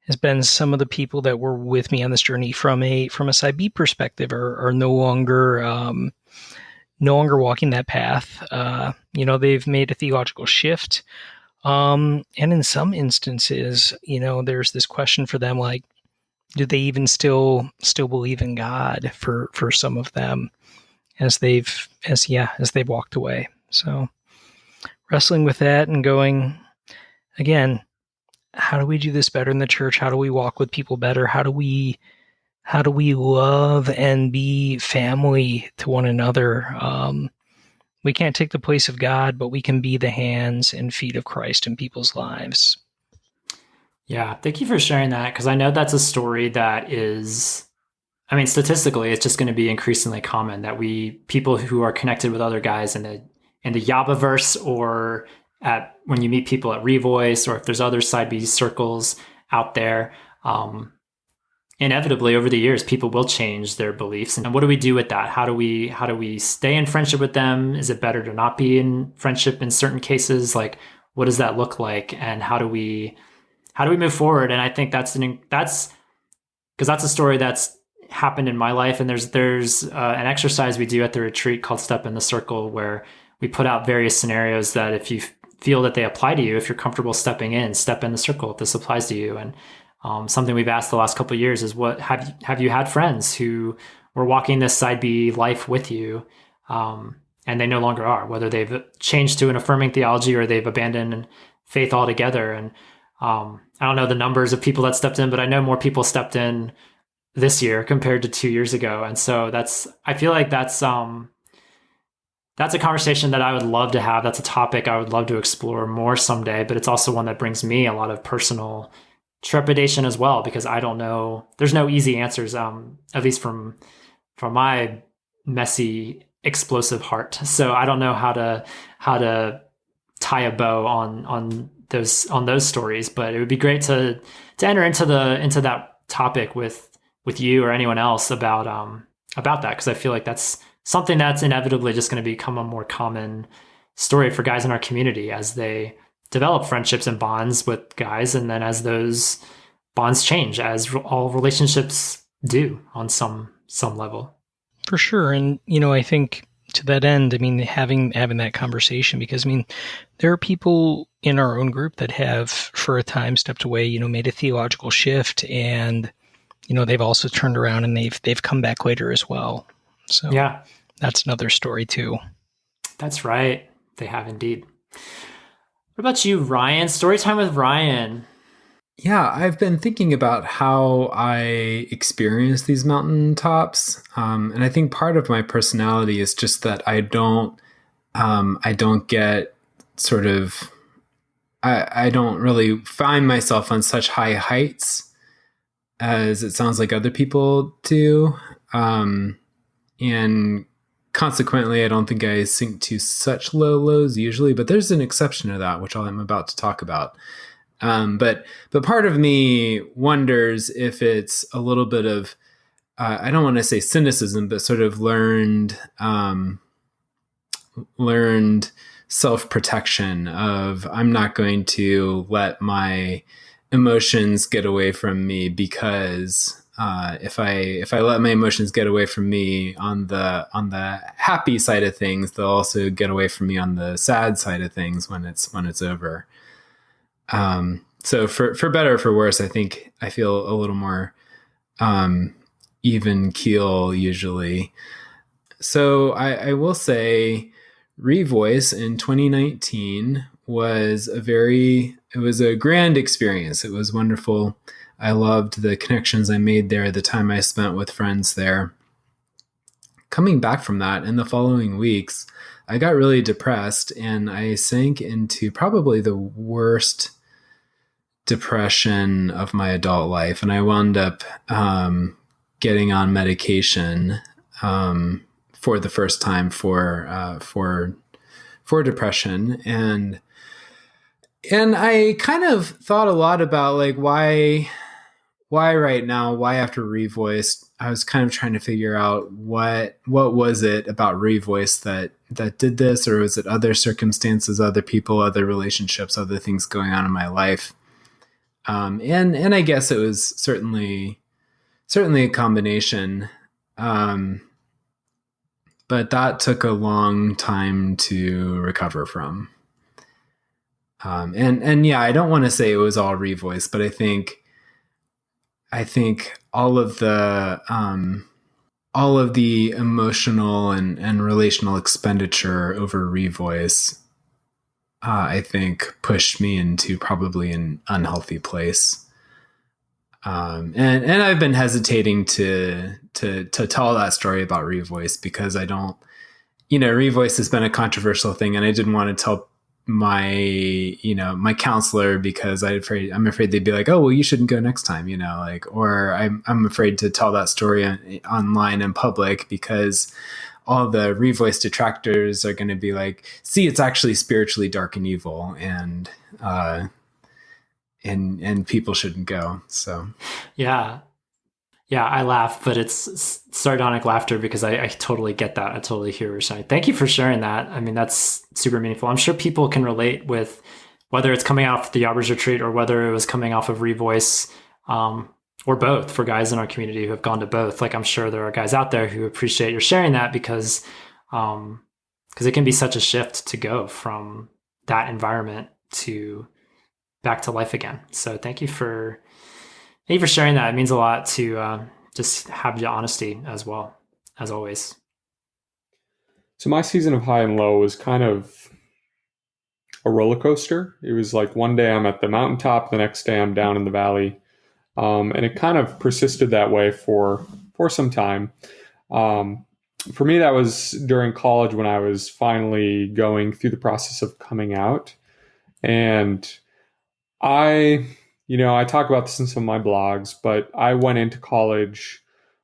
has been some of the people that were with me on this journey from a Side B perspective are no longer walking that path. They've made a theological shift. And in some instances, there's this question for them, like, do they even still believe in God for some of them as they've walked away? So wrestling with that and going, again, how do we do this better in the church? How do we walk with people better? How do we love and be family to one another? We can't take the place of God, but we can be the hands and feet of Christ in people's lives. Yeah, thank you for sharing that, because I know that's a story that is, statistically, it's just going to be increasingly common that people who are connected with other guys in the YOBBERS, or when you meet people at Revoice, or if there's other Side B circles out there, inevitably over the years, people will change their beliefs. And what do we do with that? How do we stay in friendship with them? Is it better to not be in friendship in certain cases? Like, what does that look like? And how do we move forward? And I think that's because that's a story that's happened in my life. And there's an exercise we do at the retreat called Step in the Circle, where we put out various scenarios that if you feel that they apply to you, if you're comfortable stepping in, step in the circle if this applies to you. And something we've asked the last couple of years is, what have you had friends who were walking this Side B life with you, and they no longer are, whether they've changed to an affirming theology or they've abandoned faith altogether. And I don't know the numbers of people that stepped in, but I know more people stepped in this year compared to 2 years ago. And so I feel like that's a conversation that I would love to have. That's a topic I would love to explore more someday, but it's also one that brings me a lot of personal trepidation as well, because I don't know, there's no easy answers, at least from my messy, explosive heart. So I don't know how to tie a bow on those stories, but it would be great to enter into that topic with you or anyone else about that, because I feel like that's something that's inevitably just going to become a more common story for guys in our community as they develop friendships and bonds with guys, and then as those bonds change, as all relationships do on some level. For sure. And, I think to that end, having that conversation, because there are people in our own group that have for a time stepped away, made a theological shift, and, they've also turned around and they've come back later as well. So yeah, that's another story too. That's right. They have indeed. What about you, Ryan? Story time with Ryan. Yeah, I've been thinking about how I experience these mountaintops, and I think part of my personality is just that I don't get sort of, I don't really find myself on such high heights as it sounds like other people do, and consequently, I don't think I sink to such low lows usually. But there's an exception to that, which I'm about to talk about. But part of me wonders if it's a little bit of, I don't want to say cynicism, but sort of learned self-protection of, I'm not going to let my emotions get away from me, because if I let my emotions get away from me on the happy side of things, they'll also get away from me on the sad side of things when it's over. So for better or for worse, I think I feel a little more even keel usually. So I will say Revoice in 2019 was a grand experience. It was wonderful. I loved the connections I made there, the time I spent with friends there. Coming back from that, in the following weeks, I got really depressed, and I sank into probably the worst depression of my adult life. And I wound up getting on medication for the first time for depression. And I kind of thought a lot about like why right now, why after Revoice. I was kind of trying to figure out what was it about Revoice that did this, or was it other circumstances, other people, other relationships, other things going on in my life? And I guess it was certainly a combination. But that took a long time to recover from. And yeah, I don't want to say it was all Revoice, but I think all of the emotional and relational expenditure over Revoice, I think pushed me into probably an unhealthy place. And I've been hesitating to tell that story about Revoice, because I don't, Revoice has been a controversial thing, and I didn't want to tell my counselor, because I'm afraid they'd be like, oh, well, you shouldn't go next time, or I'm afraid to tell that story online in public, because all the Revoice detractors are going to be like, see, it's actually spiritually dark and evil, and people shouldn't go. So yeah, I laugh, but it's sardonic laughter, because I totally get that. I totally hear what you're saying. Thank you for sharing that. That's super meaningful. I'm sure people can relate with whether it's coming off the YOBBERS retreat or whether it was coming off of Revoice, or both, for guys in our community who have gone to both. Like, I'm sure there are guys out there who appreciate your sharing that, because it can be such a shift to go from that environment to back to life again. So thank you for sharing that. It means a lot to just have the honesty as well, as always. So my season of high and low was kind of a roller coaster. It was like one day I'm at the mountaintop, the next day I'm down in the valley. And it kind of persisted that way for some time. For me, that was during college, when I was finally going through the process of coming out. And I talk about this in some of my blogs, but I went into college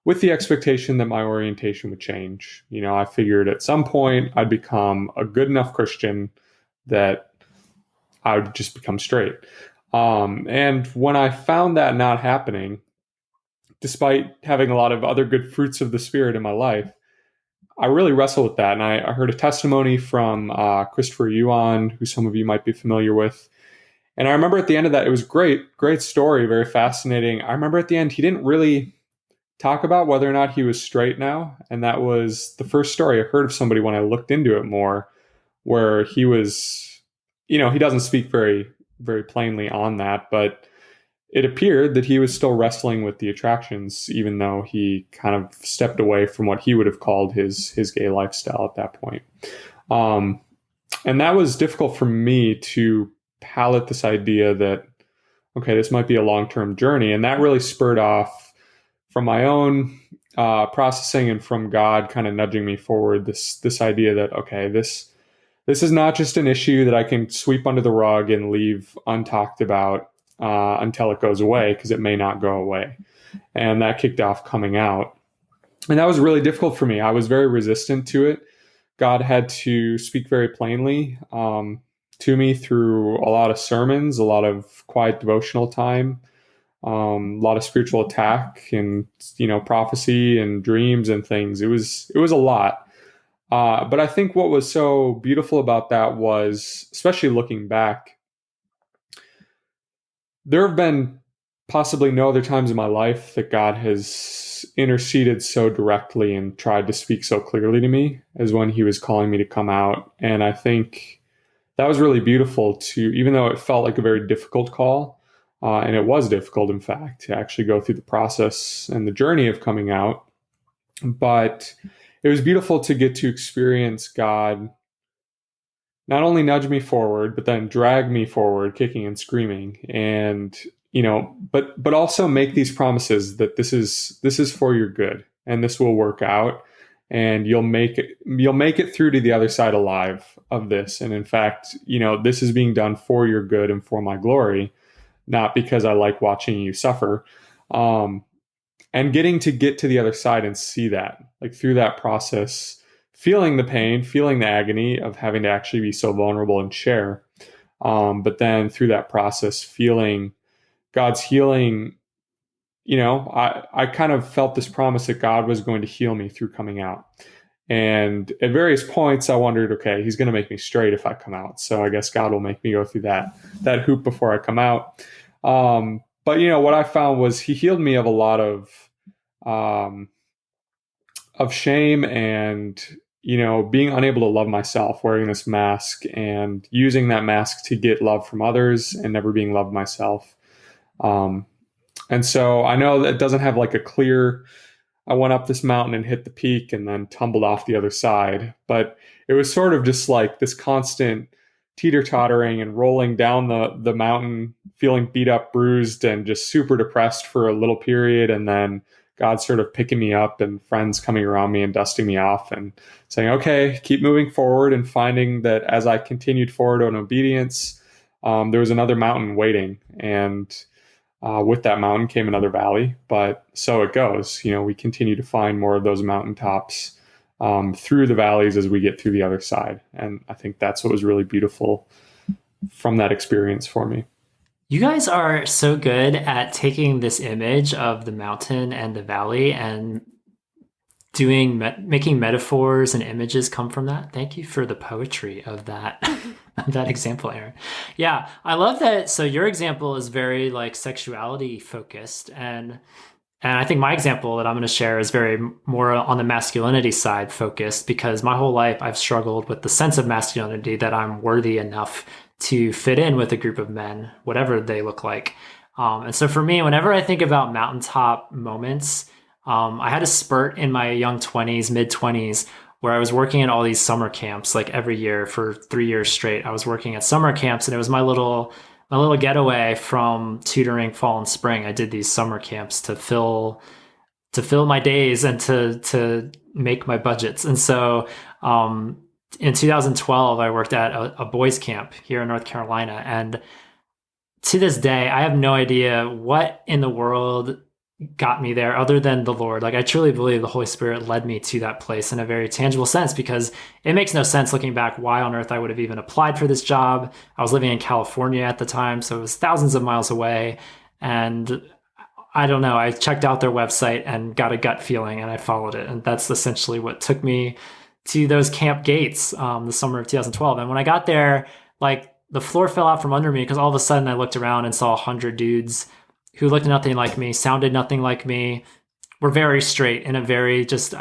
with the expectation that my orientation would change. I figured at some point I'd become a good enough Christian that I would just become straight. And when I found that not happening, despite having a lot of other good fruits of the Spirit in my life, I really wrestle with that. And I heard a testimony from Christopher Yuan, who some of you might be familiar with. And I remember at the end of that, it was great story, very fascinating. I remember at the end, he didn't really talk about whether or not he was straight now. And that was the first story I heard of somebody when I looked into it more, where he was, he doesn't speak very, very plainly on that, but it appeared that he was still wrestling with the attractions, even though he kind of stepped away from what he would have called his gay lifestyle at that point. And that was difficult for me to palate this idea that, okay, this might be a long-term journey. And that really spurred off from my own processing and from God kind of nudging me forward, this idea that, okay, this is not just an issue that I can sweep under the rug and leave untalked about until it goes away, because it may not go away. And that kicked off coming out. And that was really difficult for me. I was very resistant to it. God had to speak very plainly to me through a lot of sermons, a lot of quiet devotional time, a lot of spiritual attack and, prophecy and dreams and things. It was a lot. But I think what was so beautiful about that was, especially looking back, there have been possibly no other times in my life that God has interceded so directly and tried to speak so clearly to me as when he was calling me to come out. And I think that was really beautiful even though it felt like a very difficult call, and it was difficult, in fact, to actually go through the process and the journey of coming out. But it was beautiful to get to experience God not only nudge me forward, but then drag me forward, kicking and screaming, and but also make these promises that this is for your good, and this will work out, and you'll make it through to the other side alive of this. And in fact, this is being done for your good and for my glory, not because I like watching you suffer. And get to the other side and see that, like, through that process, feeling the pain, feeling the agony of having to actually be so vulnerable and share. But then through that process, feeling God's healing. I kind of felt this promise that God was going to heal me through coming out. And at various points, I wondered, okay, he's going to make me straight if I come out. So I guess God will make me go through that hoop before I come out. But what I found was he healed me of a lot of shame and, being unable to love myself, wearing this mask and using that mask to get love from others and never being loved myself. And so I know that it doesn't have like a clear, I went up this mountain and hit the peak and then tumbled off the other side. But it was sort of just like this constant teeter-tottering and rolling down the mountain, feeling beat up, bruised, and just super depressed for a little period. And then God sort of picking me up and friends coming around me and dusting me off and saying, okay, keep moving forward, and finding that as I continued forward in obedience, there was another mountain waiting. And with that mountain came another valley. But so it goes. We continue to find more of those mountaintops through the valleys as we get through the other side. And I think that's what was really beautiful from that experience for me. You guys are so good at taking this image of the mountain and the valley and making metaphors and images come from that. Thank you for the poetry of that that example, Aaron. Yeah, I love that. So your example is very like sexuality focused, and I think my example that I'm going to share is very more on the masculinity side focused, because my whole life I've struggled with the sense of masculinity, that I'm worthy enough to fit in with a group of men, whatever they look like. And so for me, whenever I think about mountaintop moments, I had a spurt in my young 20s, mid 20s, where I was working at all these summer camps, like every year for 3 years straight. I was working at summer camps, and it was my little getaway from tutoring fall and spring. I did these summer camps to fill my days and to make my budgets. And so in 2012, I worked at a boys camp here in North Carolina. And to this day, I have no idea what in the world got me there other than the Lord. Like, I truly believe the Holy Spirit led me to that place in a very tangible sense, because it makes no sense looking back why on earth I would have even applied for this job. I was living in California at the time, so it was thousands of miles away. And I don't know. I checked out their website and got a gut feeling, and I followed it. And that's essentially what took me to those camp gates the summer of 2012. And when I got there, like the floor fell out from under me because all of a sudden I looked around and saw 100 dudes who looked nothing like me, sounded nothing like me, were very straight in a very just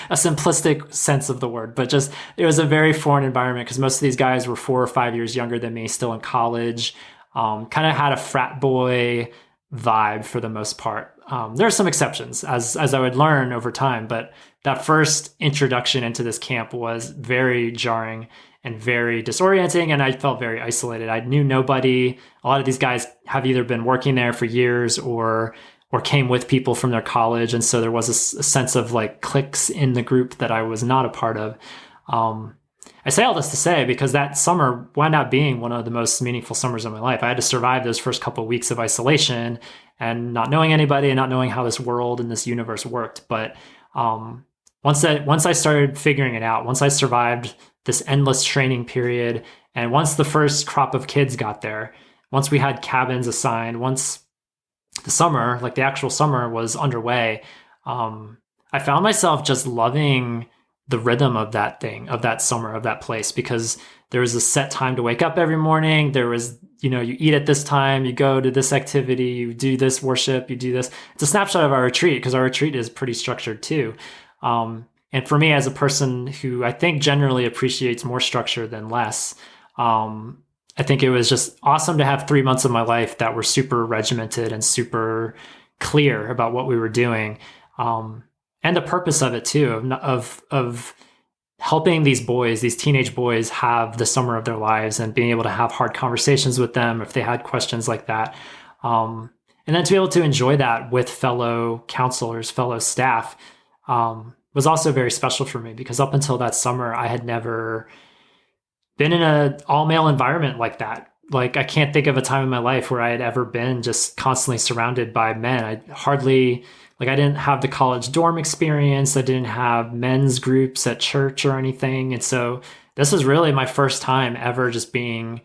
a simplistic sense of the word, but just it was a very foreign environment because most of these guys were 4 or 5 years younger than me, still in college, kind of had a frat boy vibe for the most part. There are some exceptions as I would learn over time, but that first introduction into this camp was very jarring and very disorienting, and I felt very isolated. I knew nobody. A lot of these guys have either been working there for years or came with people from their college, and so there was a sense of like cliques in the group that I was not a part of. I say all this to say because that summer wound up being one of the most meaningful summers of my life. I had to survive those first couple of weeks of isolation and not knowing anybody and not knowing how this world and this universe worked. But once I started figuring it out, once I survived this endless training period, and once the first crop of kids got there, once we had cabins assigned, once the summer, like the actual summer was underway, I found myself just loving the rhythm of that thing, of that summer, of that place, because there was a set time to wake up every morning. There was, you eat at this time, you go to this activity, you do this worship, you do this. It's a snapshot of our retreat because our retreat is pretty structured too. And for me, as a person who I think generally appreciates more structure than less, I think it was just awesome to have 3 months of my life that were super regimented and super clear about what we were doing. And the purpose of it too, of helping these boys, these teenage boys, have the summer of their lives and being able to have hard conversations with them if they had questions like that. And then to be able to enjoy that with fellow counselors, fellow staff, was also very special for me because up until that summer, I had never been in an all-male environment like that. Like, I can't think of a time in my life where I had ever been just constantly surrounded by men. I didn't have the college dorm experience. I didn't have men's groups at church or anything. And so this was really my first time ever just being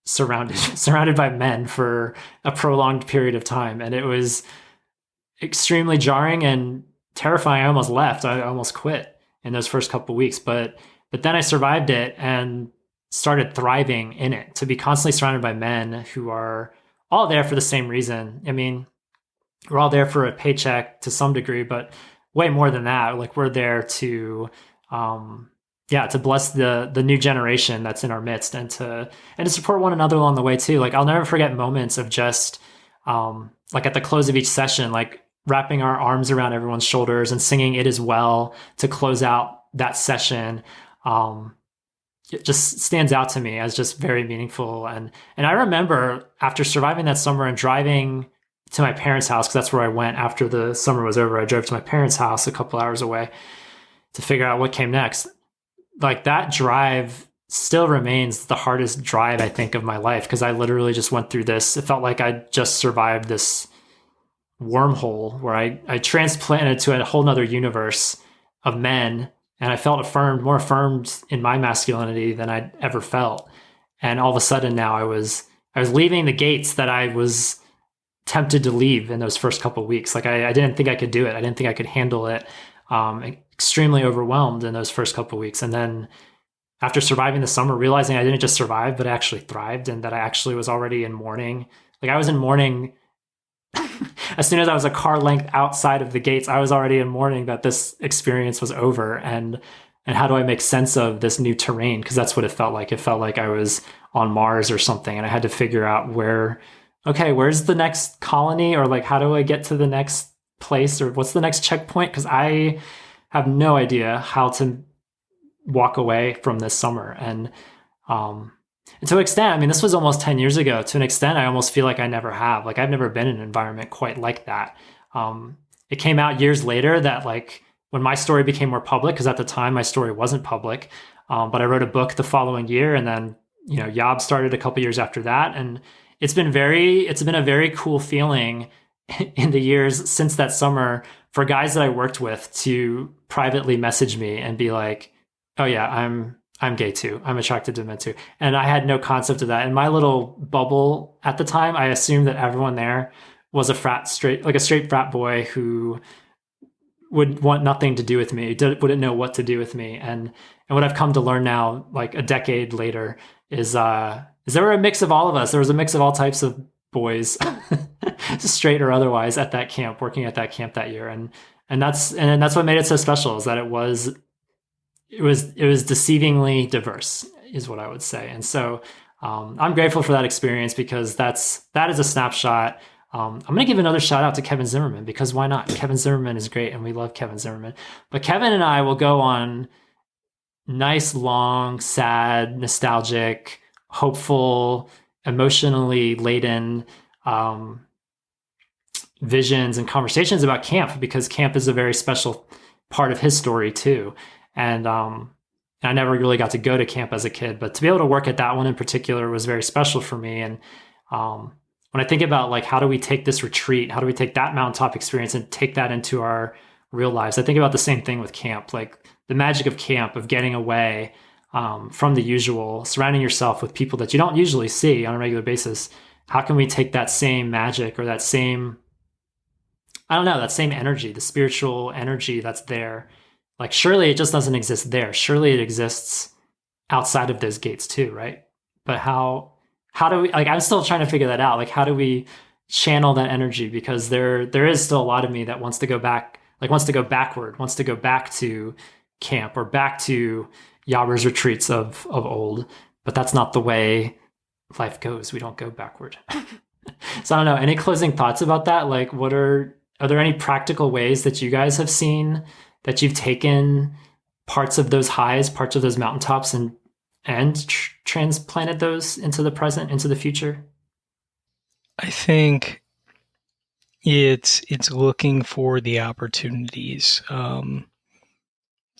surrounded by men for a prolonged period of time. And it was extremely jarring and terrifying. I almost left. I almost quit in those first couple of weeks. But then I survived it and started thriving in it, to be constantly surrounded by men who are all there for the same reason. I mean, we're all there for a paycheck to some degree, but way more than that. Like, we're there to bless the new generation that's in our midst and to support one another along the way too. Like, I'll never forget moments of just like at the close of each session, like wrapping our arms around everyone's shoulders and singing "It Is Well" to close out that session. It just stands out to me as just very meaningful. And I remember after surviving that summer and driving to my parents' house, because that's where I went after the summer was over. I drove to my parents' house a couple hours away to figure out what came next. Like, that drive still remains the hardest drive, I think, of my life, because I literally just went through this. It felt like I just survived this wormhole where I transplanted to a whole nother universe of men, and I felt more affirmed in my masculinity than I'd ever felt. And all of a sudden now I was leaving the gates that I was tempted to leave in those first couple of weeks. Like, I didn't think I could do it. I didn't think I could handle it. Extremely overwhelmed in those first couple of weeks. And then after surviving the summer, realizing I didn't just survive, but I actually thrived, and that I actually was already in mourning. Like, I was in mourning as soon as I was a car length outside of the gates. I was already in mourning that this experience was over, and how do I make sense of this new terrain? Because that's what it felt like. It felt like I was on Mars or something, and I had to figure out where's the next colony, or like, how do I get to the next place, or what's the next checkpoint? Because I have no idea how to walk away from this summer. And to an extent, I mean, this was almost 10 years ago. To an extent, I almost feel like I never have. Like, I've never been in an environment quite like that. It came out years later that, like, when my story became more public, because at the time my story wasn't public, but I wrote a book the following year, and then, Yob started a couple years after that. And it's been a very cool feeling in the years since that summer for guys that I worked with to privately message me and be like, "Oh yeah, I'm gay too. I'm attracted to men too." And I had no concept of that. In my little bubble at the time, I assumed that everyone there was a straight frat boy who would want nothing to do with me, wouldn't know what to do with me. And what I've come to learn now, like a decade later, is there were a mix of all of us. There was a mix of all types of boys, straight or otherwise, at that camp, working at that camp that year. And that's what made it so special, is that it was deceivingly diverse, is what I would say. And so I'm grateful for that experience, because that is a snapshot. I'm going to give another shout out to Kevin Zimmerman, because why not? Kevin Zimmerman is great, and we love Kevin Zimmerman. But Kevin and I will go on nice, long, sad, nostalgic, hopeful, emotionally laden visions and conversations about camp, because camp is a very special part of his story too. And I never really got to go to camp as a kid, but to be able to work at that one in particular was very special for me. And when I think about, like, how do we take this retreat, how do we take that mountaintop experience and take that into our real lives, I think about the same thing with camp, like the magic of camp, of getting away from the usual, surrounding yourself with people that you don't usually see on a regular basis. How can we take that same magic, or that same, I don't know, that same energy, the spiritual energy that's there? Like, surely it just doesn't exist there. Surely it exists outside of those gates too, right? But how do we, like, I'm still trying to figure that out. Like, how do we channel that energy? Because there is still a lot of me that wants to go back, like wants to go backward, wants to go back to camp or back to YOBBERS retreats of old. But that's not the way life goes. We don't go backward. So I don't know. Any closing thoughts about that? Like, are there any practical ways that you guys have seen that you've taken parts of those highs, parts of those mountaintops, and transplanted those into the present, into the future? I think it's looking for the opportunities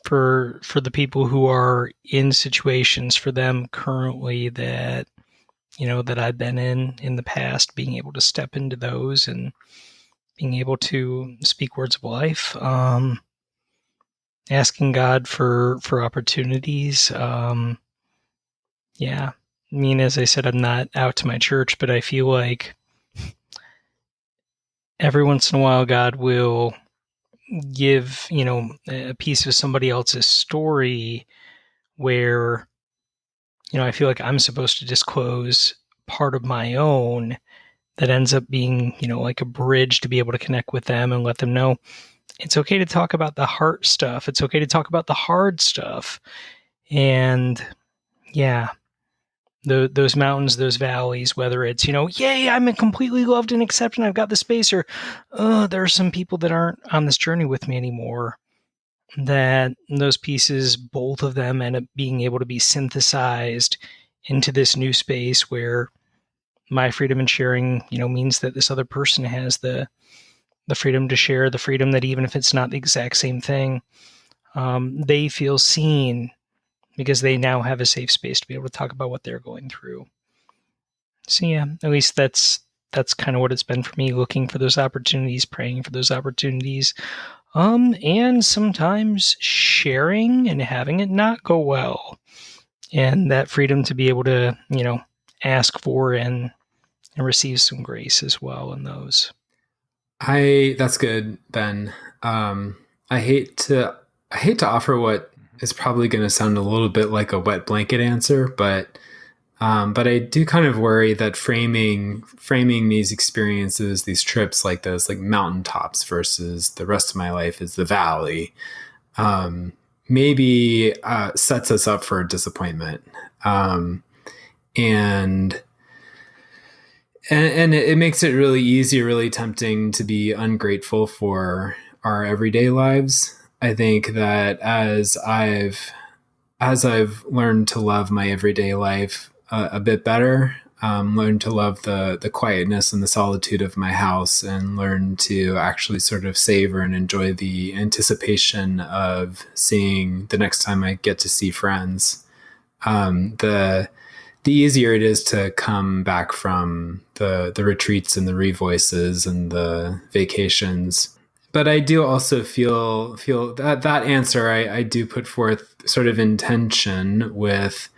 for the people who are in situations for them currently that, you know, that I've been in the past, being able to step into those and being able to speak words of life, asking God for opportunities. Yeah. I mean, as I said, I'm not out to my church, but I feel like every once in a while God will give, you know, a piece of somebody else's story where, you know, I feel like I'm supposed to disclose part of my own that ends up being, you know, like a bridge to be able to connect with them and let them know it's okay to talk about the heart stuff. It's okay to talk about the hard stuff. And yeah, those mountains, those valleys, whether it's, you know, yay, I'm completely loved and accepted and I've got the space, or, oh, there are some people that aren't on this journey with me anymore, that those pieces, both of them, end up being able to be synthesized into this new space where my freedom in sharing, you know, means that this other person has the freedom to share, the freedom that even if it's not the exact same thing, they feel seen because they now have a safe space to be able to talk about what they're going through. So yeah, at least that's kind of what it's been for me, looking for those opportunities, praying for those opportunities, and sometimes sharing and having it not go well, and that freedom to be able to, you know, ask for and receive some grace as well in those. That's good, Ben. I hate to offer what is probably going to sound a little bit like a wet blanket answer, but I do kind of worry that framing these experiences, these trips like this, like mountaintops versus the rest of my life is the valley, maybe sets us up for disappointment, and it makes it really easy, really tempting to be ungrateful for our everyday lives. I think that as I've learned to love my everyday life a bit better, learned to love the quietness and the solitude of my house, and learn to actually sort of savor and enjoy the anticipation of seeing the next time I get to see friends, the easier it is to come back from the retreats and the revoices and the vacations. But I do also feel that answer I do put forth sort of intention with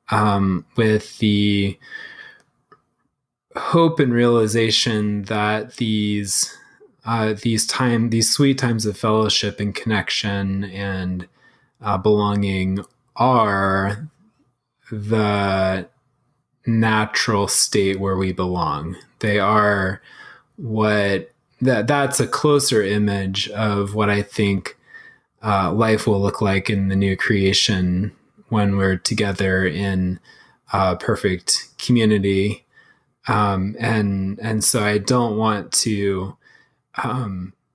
the hope and realization that these sweet times of fellowship and connection and belonging are the natural state where we belong. They are that's a closer image of what I think life will look like in the new creation when we're together in perfect community. And so I don't want to, I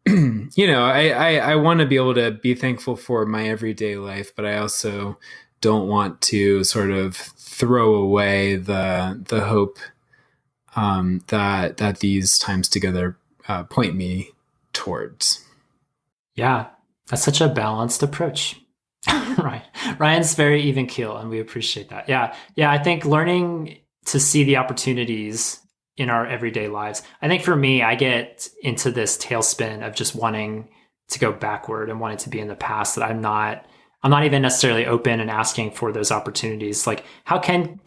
want to be able to be thankful for my everyday life, but I also don't want to sort of throw away the hope that these times together point me towards. Yeah, that's such a balanced approach. Right. Ryan's very even keel, and we appreciate that. Yeah. I think learning to see the opportunities in our everyday lives. I think for me, I get into this tailspin of just wanting to go backward and wanting to be in the past, that I'm not even necessarily open and asking for those opportunities. Like, how can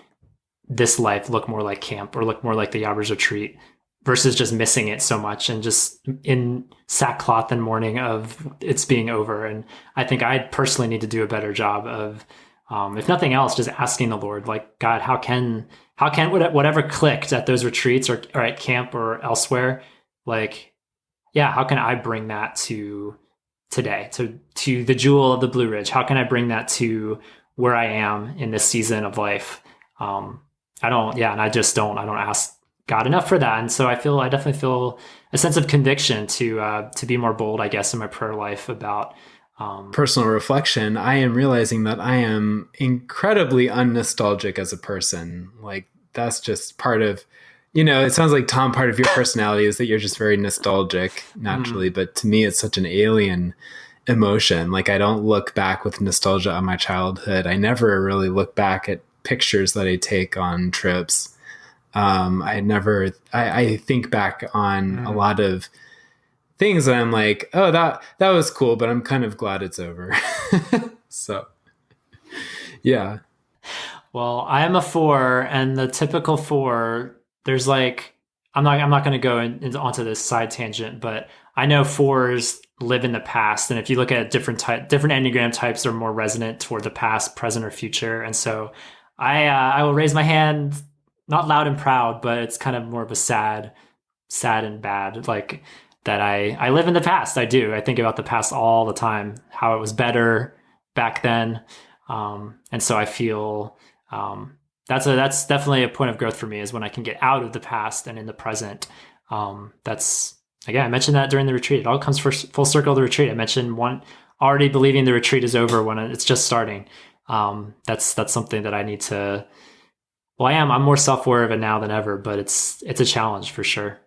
this life look more like camp or look more like the YOBBERS retreat versus just missing it so much and just in sackcloth and mourning of it's being over? And I think I personally need to do a better job of, if nothing else, just asking the Lord, like, God, how can whatever clicked at those retreats or at camp or elsewhere, like, yeah, how can I bring that to today, to the jewel of the Blue Ridge? How can I bring that to where I am in this season of life? I don't ask God enough for that. And so I definitely feel a sense of conviction to be more bold, I guess, in my prayer life about personal reflection. I am realizing that I am incredibly unnostalgic as a person. Like, that's just part of, it sounds like, Tom, part of your personality is that you're just very nostalgic naturally. But to me, it's such an alien emotion. Like, I don't look back with nostalgia on my childhood. I never really look back at pictures that I take on trips. I think back on a lot of things that I'm like, oh, that was cool, but I'm kind of glad it's over. So, yeah. Well, I am a 4, and the typical 4, there's like, I'm not going to go onto this side tangent, but I know 4s live in the past. And if you look at different Enneagram types, are more resonant toward the past, present, or future. And so I will raise my hand, not loud and proud, but it's kind of more of a sad and bad, like, that I live in the past. I do. I think about the past all the time, how it was better back then. And so I feel that's definitely a point of growth for me, is when I can get out of the past and in the present. That's, again, I mentioned that during the retreat. It all comes full circle of the retreat. I mentioned already believing the retreat is over when it's just starting. That's something that I need to, I'm more self-aware of it now than ever, but it's a challenge for sure.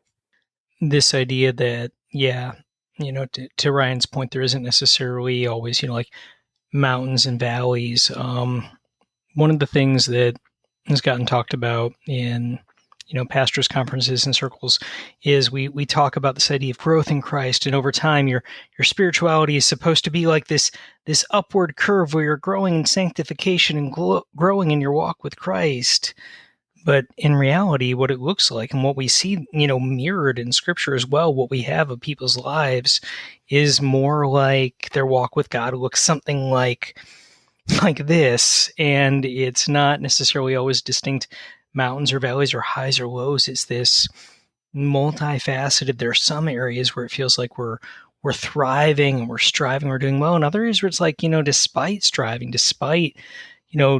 This idea that, to Ryan's point, there isn't necessarily always, like mountains and valleys. One of the things that has gotten talked about in, pastors' conferences and circles is we talk about this idea of growth in Christ, and over time your spirituality is supposed to be like this upward curve where you're growing in sanctification and growing in your walk with Christ. But in reality, what it looks like, and what we see, mirrored in Scripture as well, what we have of people's lives is more like their walk with God looks something like this, and it's not necessarily always distinct mountains or valleys or highs or lows. It's this multifaceted. There are some areas where it feels like we're thriving and we're striving, we're doing well, and other areas where it's like, despite striving, despite,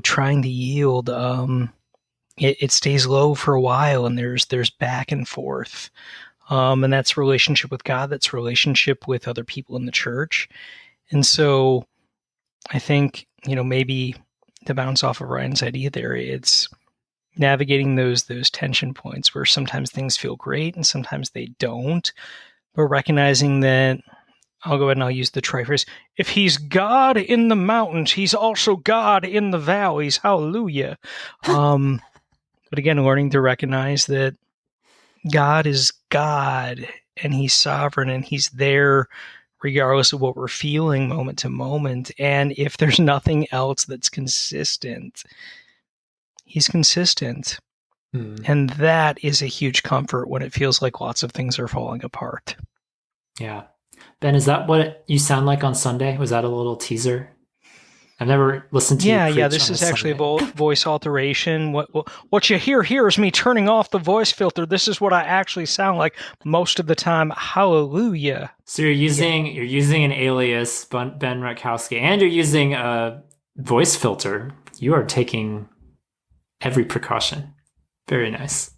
trying to yield, it stays low for a while, and there's back and forth. And that's relationship with God, that's relationship with other people in the church. And so I think, maybe to bounce off of Ryan's idea there, it's navigating those tension points where sometimes things feel great and sometimes they don't, but recognizing that, I'll go ahead and I'll use the trite phrase, if he's God in the mountains, he's also God in the valleys. Hallelujah. But again, learning to recognize that God is God, and he's sovereign, and he's there regardless of what we're feeling moment to moment. And if there's nothing else that's consistent, he's consistent. And that is a huge comfort when it feels like lots of things are falling apart. Yeah. Ben, is that what you sound like on Sunday? Was that a little teaser? I've never listened to you preach Yeah. This on is a actually Sunday. a voice alteration. What you hear here is me turning off the voice filter. This is what I actually sound like most of the time. Hallelujah. So you're using an alias, Ben Rutkowski, and you're using a voice filter. You are taking every precaution. Very nice.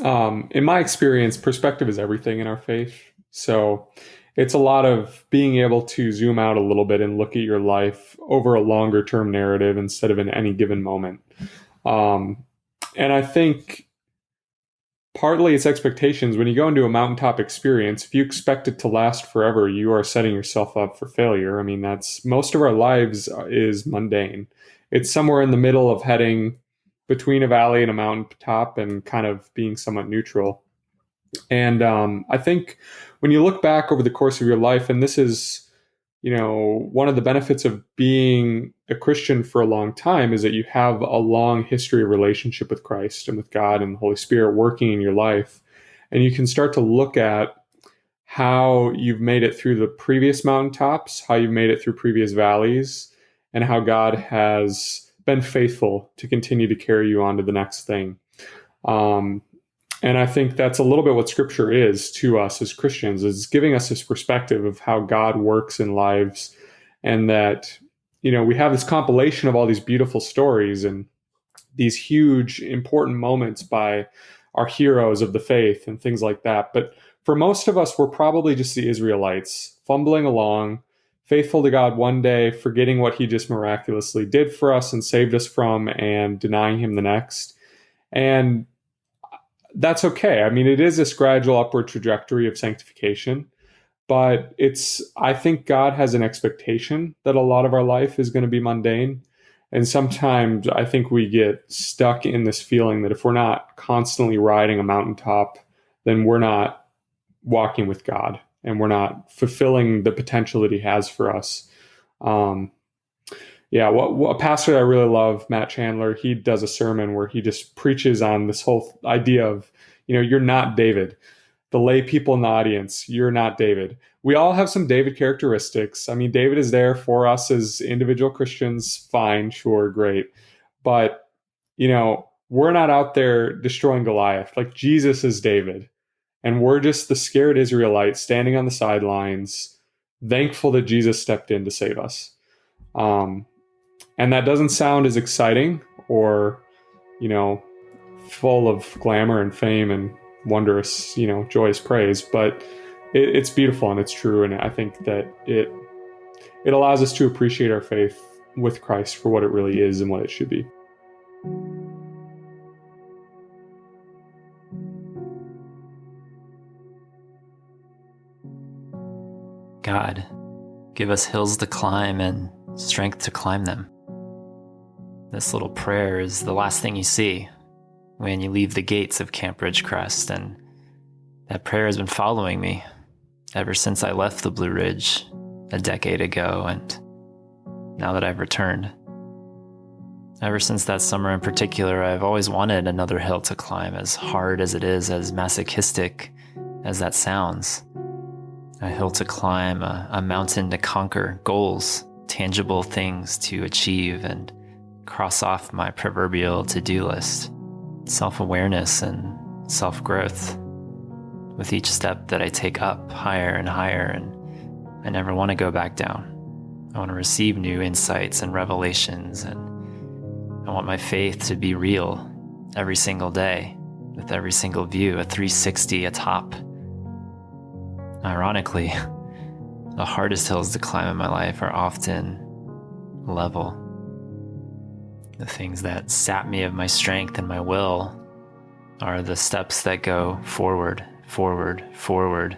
In my experience, perspective is everything in our faith. So it's a lot of being able to zoom out a little bit and look at your life over a longer term narrative instead of in any given moment. And I think partly it's expectations. When you go into a mountaintop experience, if you expect it to last forever, you are setting yourself up for failure. I mean, that's most of our lives is mundane. It's somewhere in the middle of heading between a valley and a mountaintop and kind of being somewhat neutral. And I think when you look back over the course of your life, and this is, one of the benefits of being a Christian for a long time is that you have a long history of relationship with Christ and with God and the Holy Spirit working in your life. And you can start to look at how you've made it through the previous mountaintops, how you've made it through previous valleys, and how God has been faithful to continue to carry you on to the next thing. And I think that's a little bit what Scripture is to us as Christians, is giving us this perspective of how God works in lives, and that, we have this compilation of all these beautiful stories and these huge, important moments by our heroes of the faith and things like that. But for most of us, we're probably just the Israelites, fumbling along, faithful to God one day, forgetting what he just miraculously did for us and saved us from, and denying him the next. And that's okay. I mean, it is this gradual upward trajectory of sanctification, but I think God has an expectation that a lot of our life is going to be mundane. And sometimes I think we get stuck in this feeling that if we're not constantly riding a mountaintop, then we're not walking with God and we're not fulfilling the potential that he has for us. What a pastor that I really love, Matt Chandler, he does a sermon where he just preaches on this whole idea of, you're not David. The lay people in the audience, you're not David. We all have some David characteristics. I mean, David is there for us as individual Christians. Fine, sure, great. But, we're not out there destroying Goliath. Like, Jesus is David. And we're just the scared Israelites standing on the sidelines, thankful that Jesus stepped in to save us. And that doesn't sound as exciting or, full of glamour and fame and wondrous, joyous praise, but it's beautiful and it's true. And I think that it allows us to appreciate our faith with Christ for what it really is and what it should be. God, give us hills to climb and strength to climb them. This little prayer is the last thing you see when you leave the gates of Camp Ridgecrest, and that prayer has been following me ever since I left the Blue Ridge a decade ago, and now that I've returned. Ever since that summer in particular, I've always wanted another hill to climb, as hard as it is, as masochistic as that sounds. A hill to climb, a mountain to conquer, goals, tangible things to achieve and cross off my proverbial to-do list. Self-awareness and self-growth with each step that I take up higher and higher, and I never want to go back down. I want to receive new insights and revelations, and I want my faith to be real every single day, with every single view, a 360 atop. Ironically, the hardest hills to climb in my life are often level. The things that sap me of my strength and my will are the steps that go forward, forward, forward,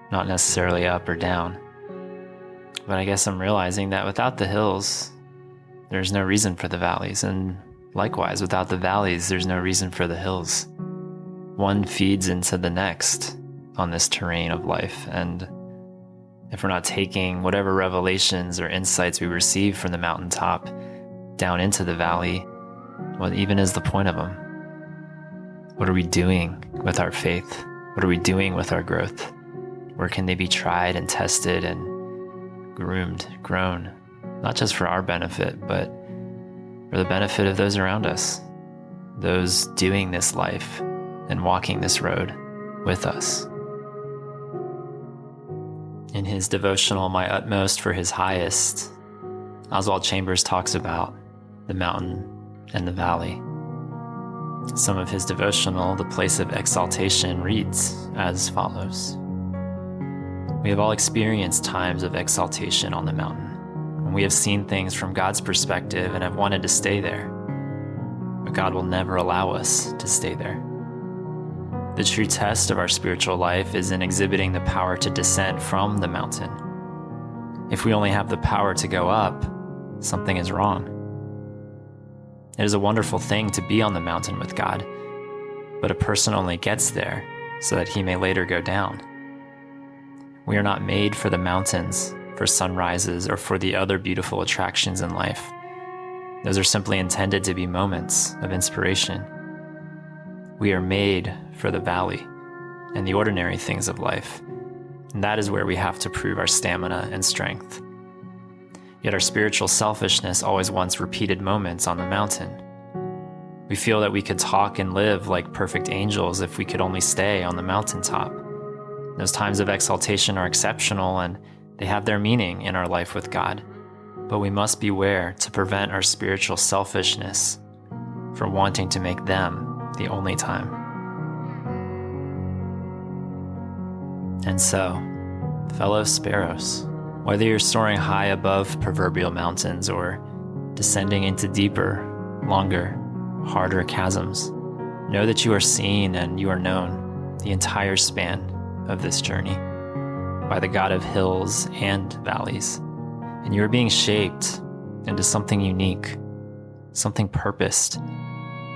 not necessarily up or down. But I guess I'm realizing that without the hills, there's no reason for the valleys. And likewise, without the valleys, there's no reason for the hills. One feeds into the next on this terrain of life. And if we're not taking whatever revelations or insights we receive from the mountaintop down into the valley, What even is the point of them? What are we doing with our faith? What are we doing with our growth? Where can they be tried and tested and groomed, grown, not just for our benefit, but for the benefit of those around us, those doing this life and walking this road with us? In his devotional, My Utmost for His Highest, Oswald Chambers talks about the mountain and the valley. Some of his devotional, The Place of Exaltation, reads as follows. We have all experienced times of exaltation on the mountain, and we have seen things from God's perspective and have wanted to stay there. But God will never allow us to stay there. The true test of our spiritual life is in exhibiting the power to descend from the mountain. If we only have the power to go up, something is wrong. It is a wonderful thing to be on the mountain with God, but a person only gets there so that he may later go down. We are not made for the mountains, for sunrises, or for the other beautiful attractions in life. Those are simply intended to be moments of inspiration. We are made for the valley and the ordinary things of life, and that is where we have to prove our stamina and strength. Yet our spiritual selfishness always wants repeated moments on the mountain. We feel that we could talk and live like perfect angels if we could only stay on the mountaintop. Those times of exaltation are exceptional and they have their meaning in our life with God, but we must beware to prevent our spiritual selfishness from wanting to make them the only time. And so, fellow sparrows, whether you're soaring high above proverbial mountains or descending into deeper, longer, harder chasms, know that you are seen and you are known the entire span of this journey by the God of hills and valleys, and you are being shaped into something unique, something purposed,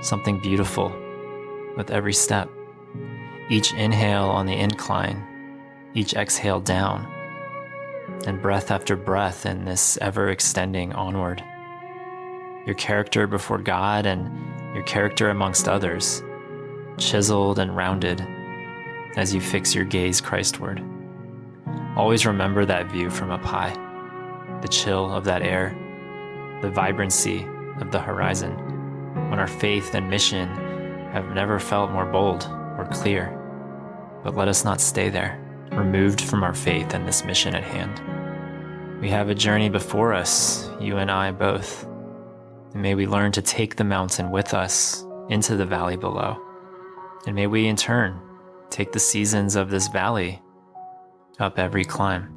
something beautiful with every step. Each inhale on the incline, each exhale down, and breath after breath in this ever-extending onward. Your character before God and your character amongst others, chiseled and rounded as you fix your gaze Christward. Always remember that view from up high, the chill of that air, the vibrancy of the horizon, when our faith and mission have never felt more bold or clear. But let us not stay there, removed from our faith and this mission at hand. We have a journey before us, you and I both, and may we learn to take the mountain with us into the valley below. And may we in turn take the seasons of this valley up every climb.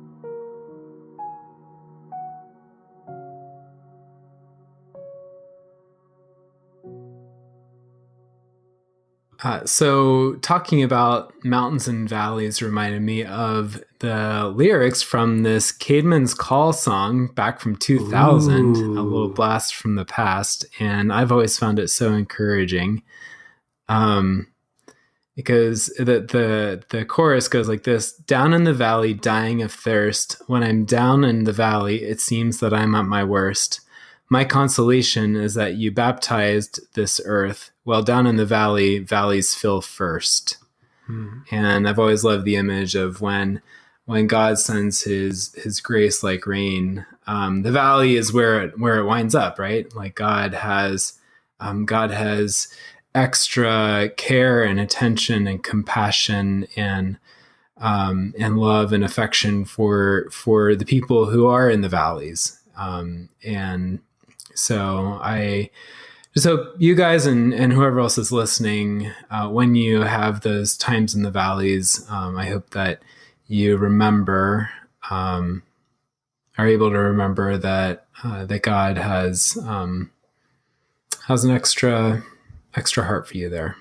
So talking about mountains and valleys reminded me of the lyrics from this Caedmon's Call song back from 2000, Ooh. a little blast from the past. And I've always found it so encouraging. Because the chorus goes like this: down in the valley, dying of thirst. When I'm down in the valley, it seems that I'm at my worst. My consolation is that you baptized this earth. Well, down in the valley, valleys fill first. And I've always loved the image of when God sends his grace like rain. The valley is where it winds up, right? Like God has extra care and attention and compassion and love and affection for the people who are in the valleys. And so I just hope you guys and whoever else is listening, when you have those times in the valleys, I hope that you remember, are able to remember that God has an extra heart for you there.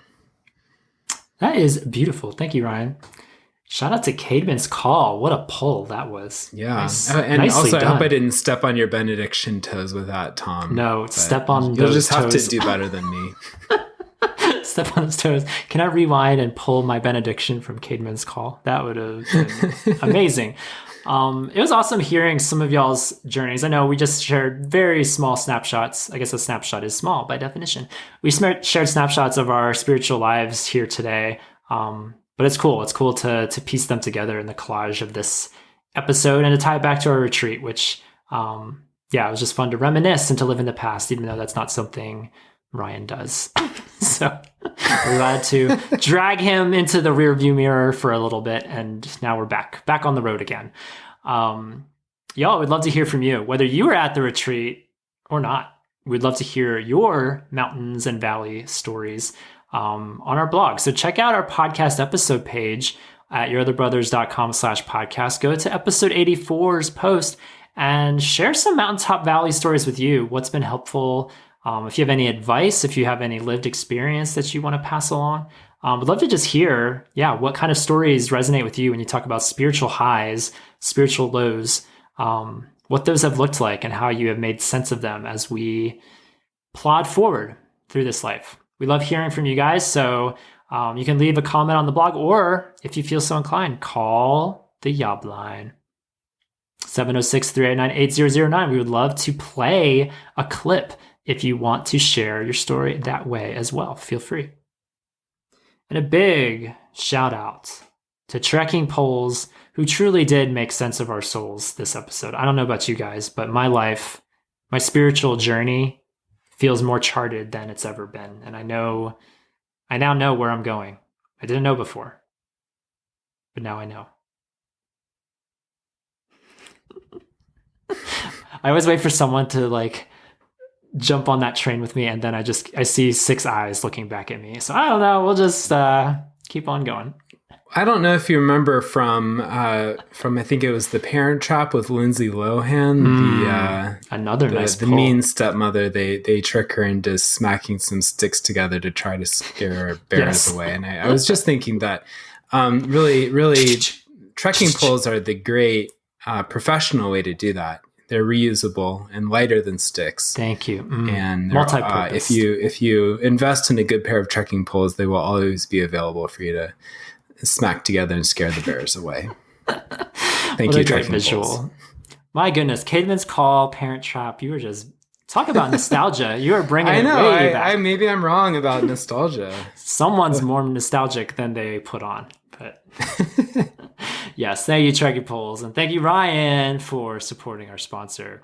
That is beautiful. Thank you, Ryan. Shout out to Caedmon's Call. What a pull that was. Yeah. Nice. And Nicely also, I done. hope I didn't step on your benediction toes with that, Tom. No, But step on you'll those just have toes. to do better than me. step on his toes. Can I rewind and pull my benediction from Caedmon's call? That would have been amazing. It was awesome hearing some of y'all's journeys. I know we just shared very small snapshots. I guess a snapshot is small by definition. We shared snapshots of our spiritual lives here today. But it's cool. It's cool to piece them together in the collage of this episode and to tie it back to our retreat, which, it was just fun to reminisce and to live in the past, even though that's not something Ryan does. So we're glad to drag him into the rearview mirror for a little bit. And now we're back on the road again. Y'all, we'd love to hear from you, whether you were at the retreat or not. We'd love to hear your mountains and valley stories on our blog. So check out our podcast episode page at yourotherbrothers.com/podcast. Go to episode 84's post and share some mountaintop valley stories with you. What's been helpful? If you have any advice, if you have any lived experience that you want to pass along, we'd love to just hear, what kind of stories resonate with you when you talk about spiritual highs, spiritual lows, what those have looked like and how you have made sense of them as we plod forward through this life. We love hearing from you guys, so you can leave a comment on the blog, or if you feel so inclined, call the Yob line, 706-389-8009. We would love to play a clip if you want to share your story that way as well. Feel free. And a big shout out to trekking poles who truly did make sense of our souls this episode. I don't know about you guys, but my life, my spiritual journey feels more charted than it's ever been. And I now know where I'm going. I didn't know before, but now I know. I always wait for someone to jump on that train with me, and then I see 6 eyes looking back at me. So I don't know. We'll just keep on going. I don't know if you remember from I think it was The Parent Trap with Lindsay Lohan. Another nice the pull. mean stepmother. They trick her into smacking some sticks together to try to scare bears away. And I was just thinking that really trekking poles are the great professional way to do that. They're reusable and lighter than sticks. Thank you. And multi-purpose. If you invest in a good pair of trekking poles, they will always be available for you to smack together and scare the bears away. Thank you, great trekking visual. poles. My goodness, Caedmon's call, Parent Trap. You were just talk about nostalgia. You are bringing I know. it way back. Maybe I'm wrong about nostalgia. Someone's more nostalgic than they put on, but. Yes, thank you, Trekkie Poles, and thank you, Ryan, for supporting our sponsor.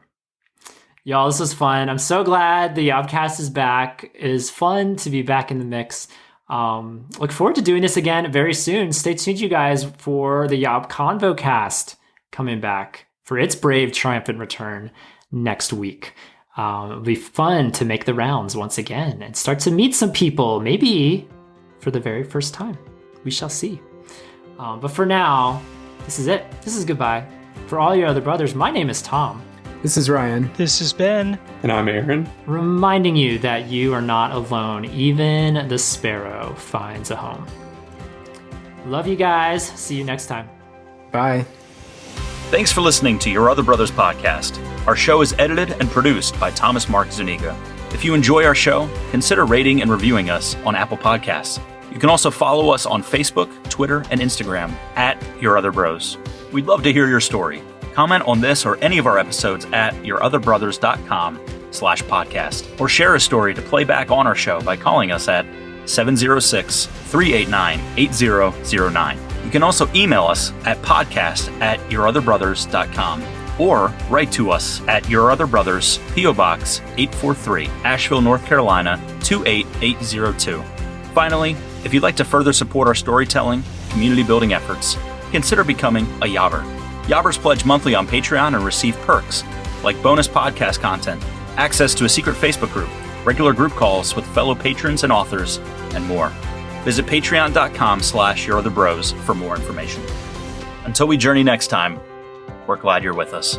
Y'all, this was fun. I'm so glad the YOBcast is back. It is fun to be back in the mix. Look forward to doing this again very soon. Stay tuned, you guys, for the Yob Convocast coming back for its brave, triumphant return next week. It'll be fun to make the rounds once again and start to meet some people, maybe for the very first time. We shall see. But for now, this is it. This is goodbye. For all your other brothers, my name is Tom. This is Ryan. This is Ben. And I'm Aaron. Reminding you that you are not alone. Even the sparrow finds a home. Love you guys. See you next time. Bye. Thanks for listening to Your Other Brothers podcast. Our show is edited and produced by Thomas Mark Zuniga. If you enjoy our show, consider rating and reviewing us on Apple Podcasts. You can also follow us on Facebook, Twitter, and Instagram at Your Other Bros. We'd love to hear your story. Comment on this or any of our episodes at yourotherbrothers.com/podcast, or share a story to play back on our show by calling us at 706-389-8009. You can also email us at podcast@yourotherbrothers.com or write to us at Your Other Brothers, P.O. Box 843, Asheville, North Carolina 28802. Finally, if you'd like to further support our storytelling, community building efforts, consider becoming a Yobber. Yobbers pledge monthly on Patreon and receive perks like bonus podcast content, access to a secret Facebook group, regular group calls with fellow patrons and authors, and more. Visit patreon.com/yourotherbros for more information. Until we journey next time, we're glad you're with us.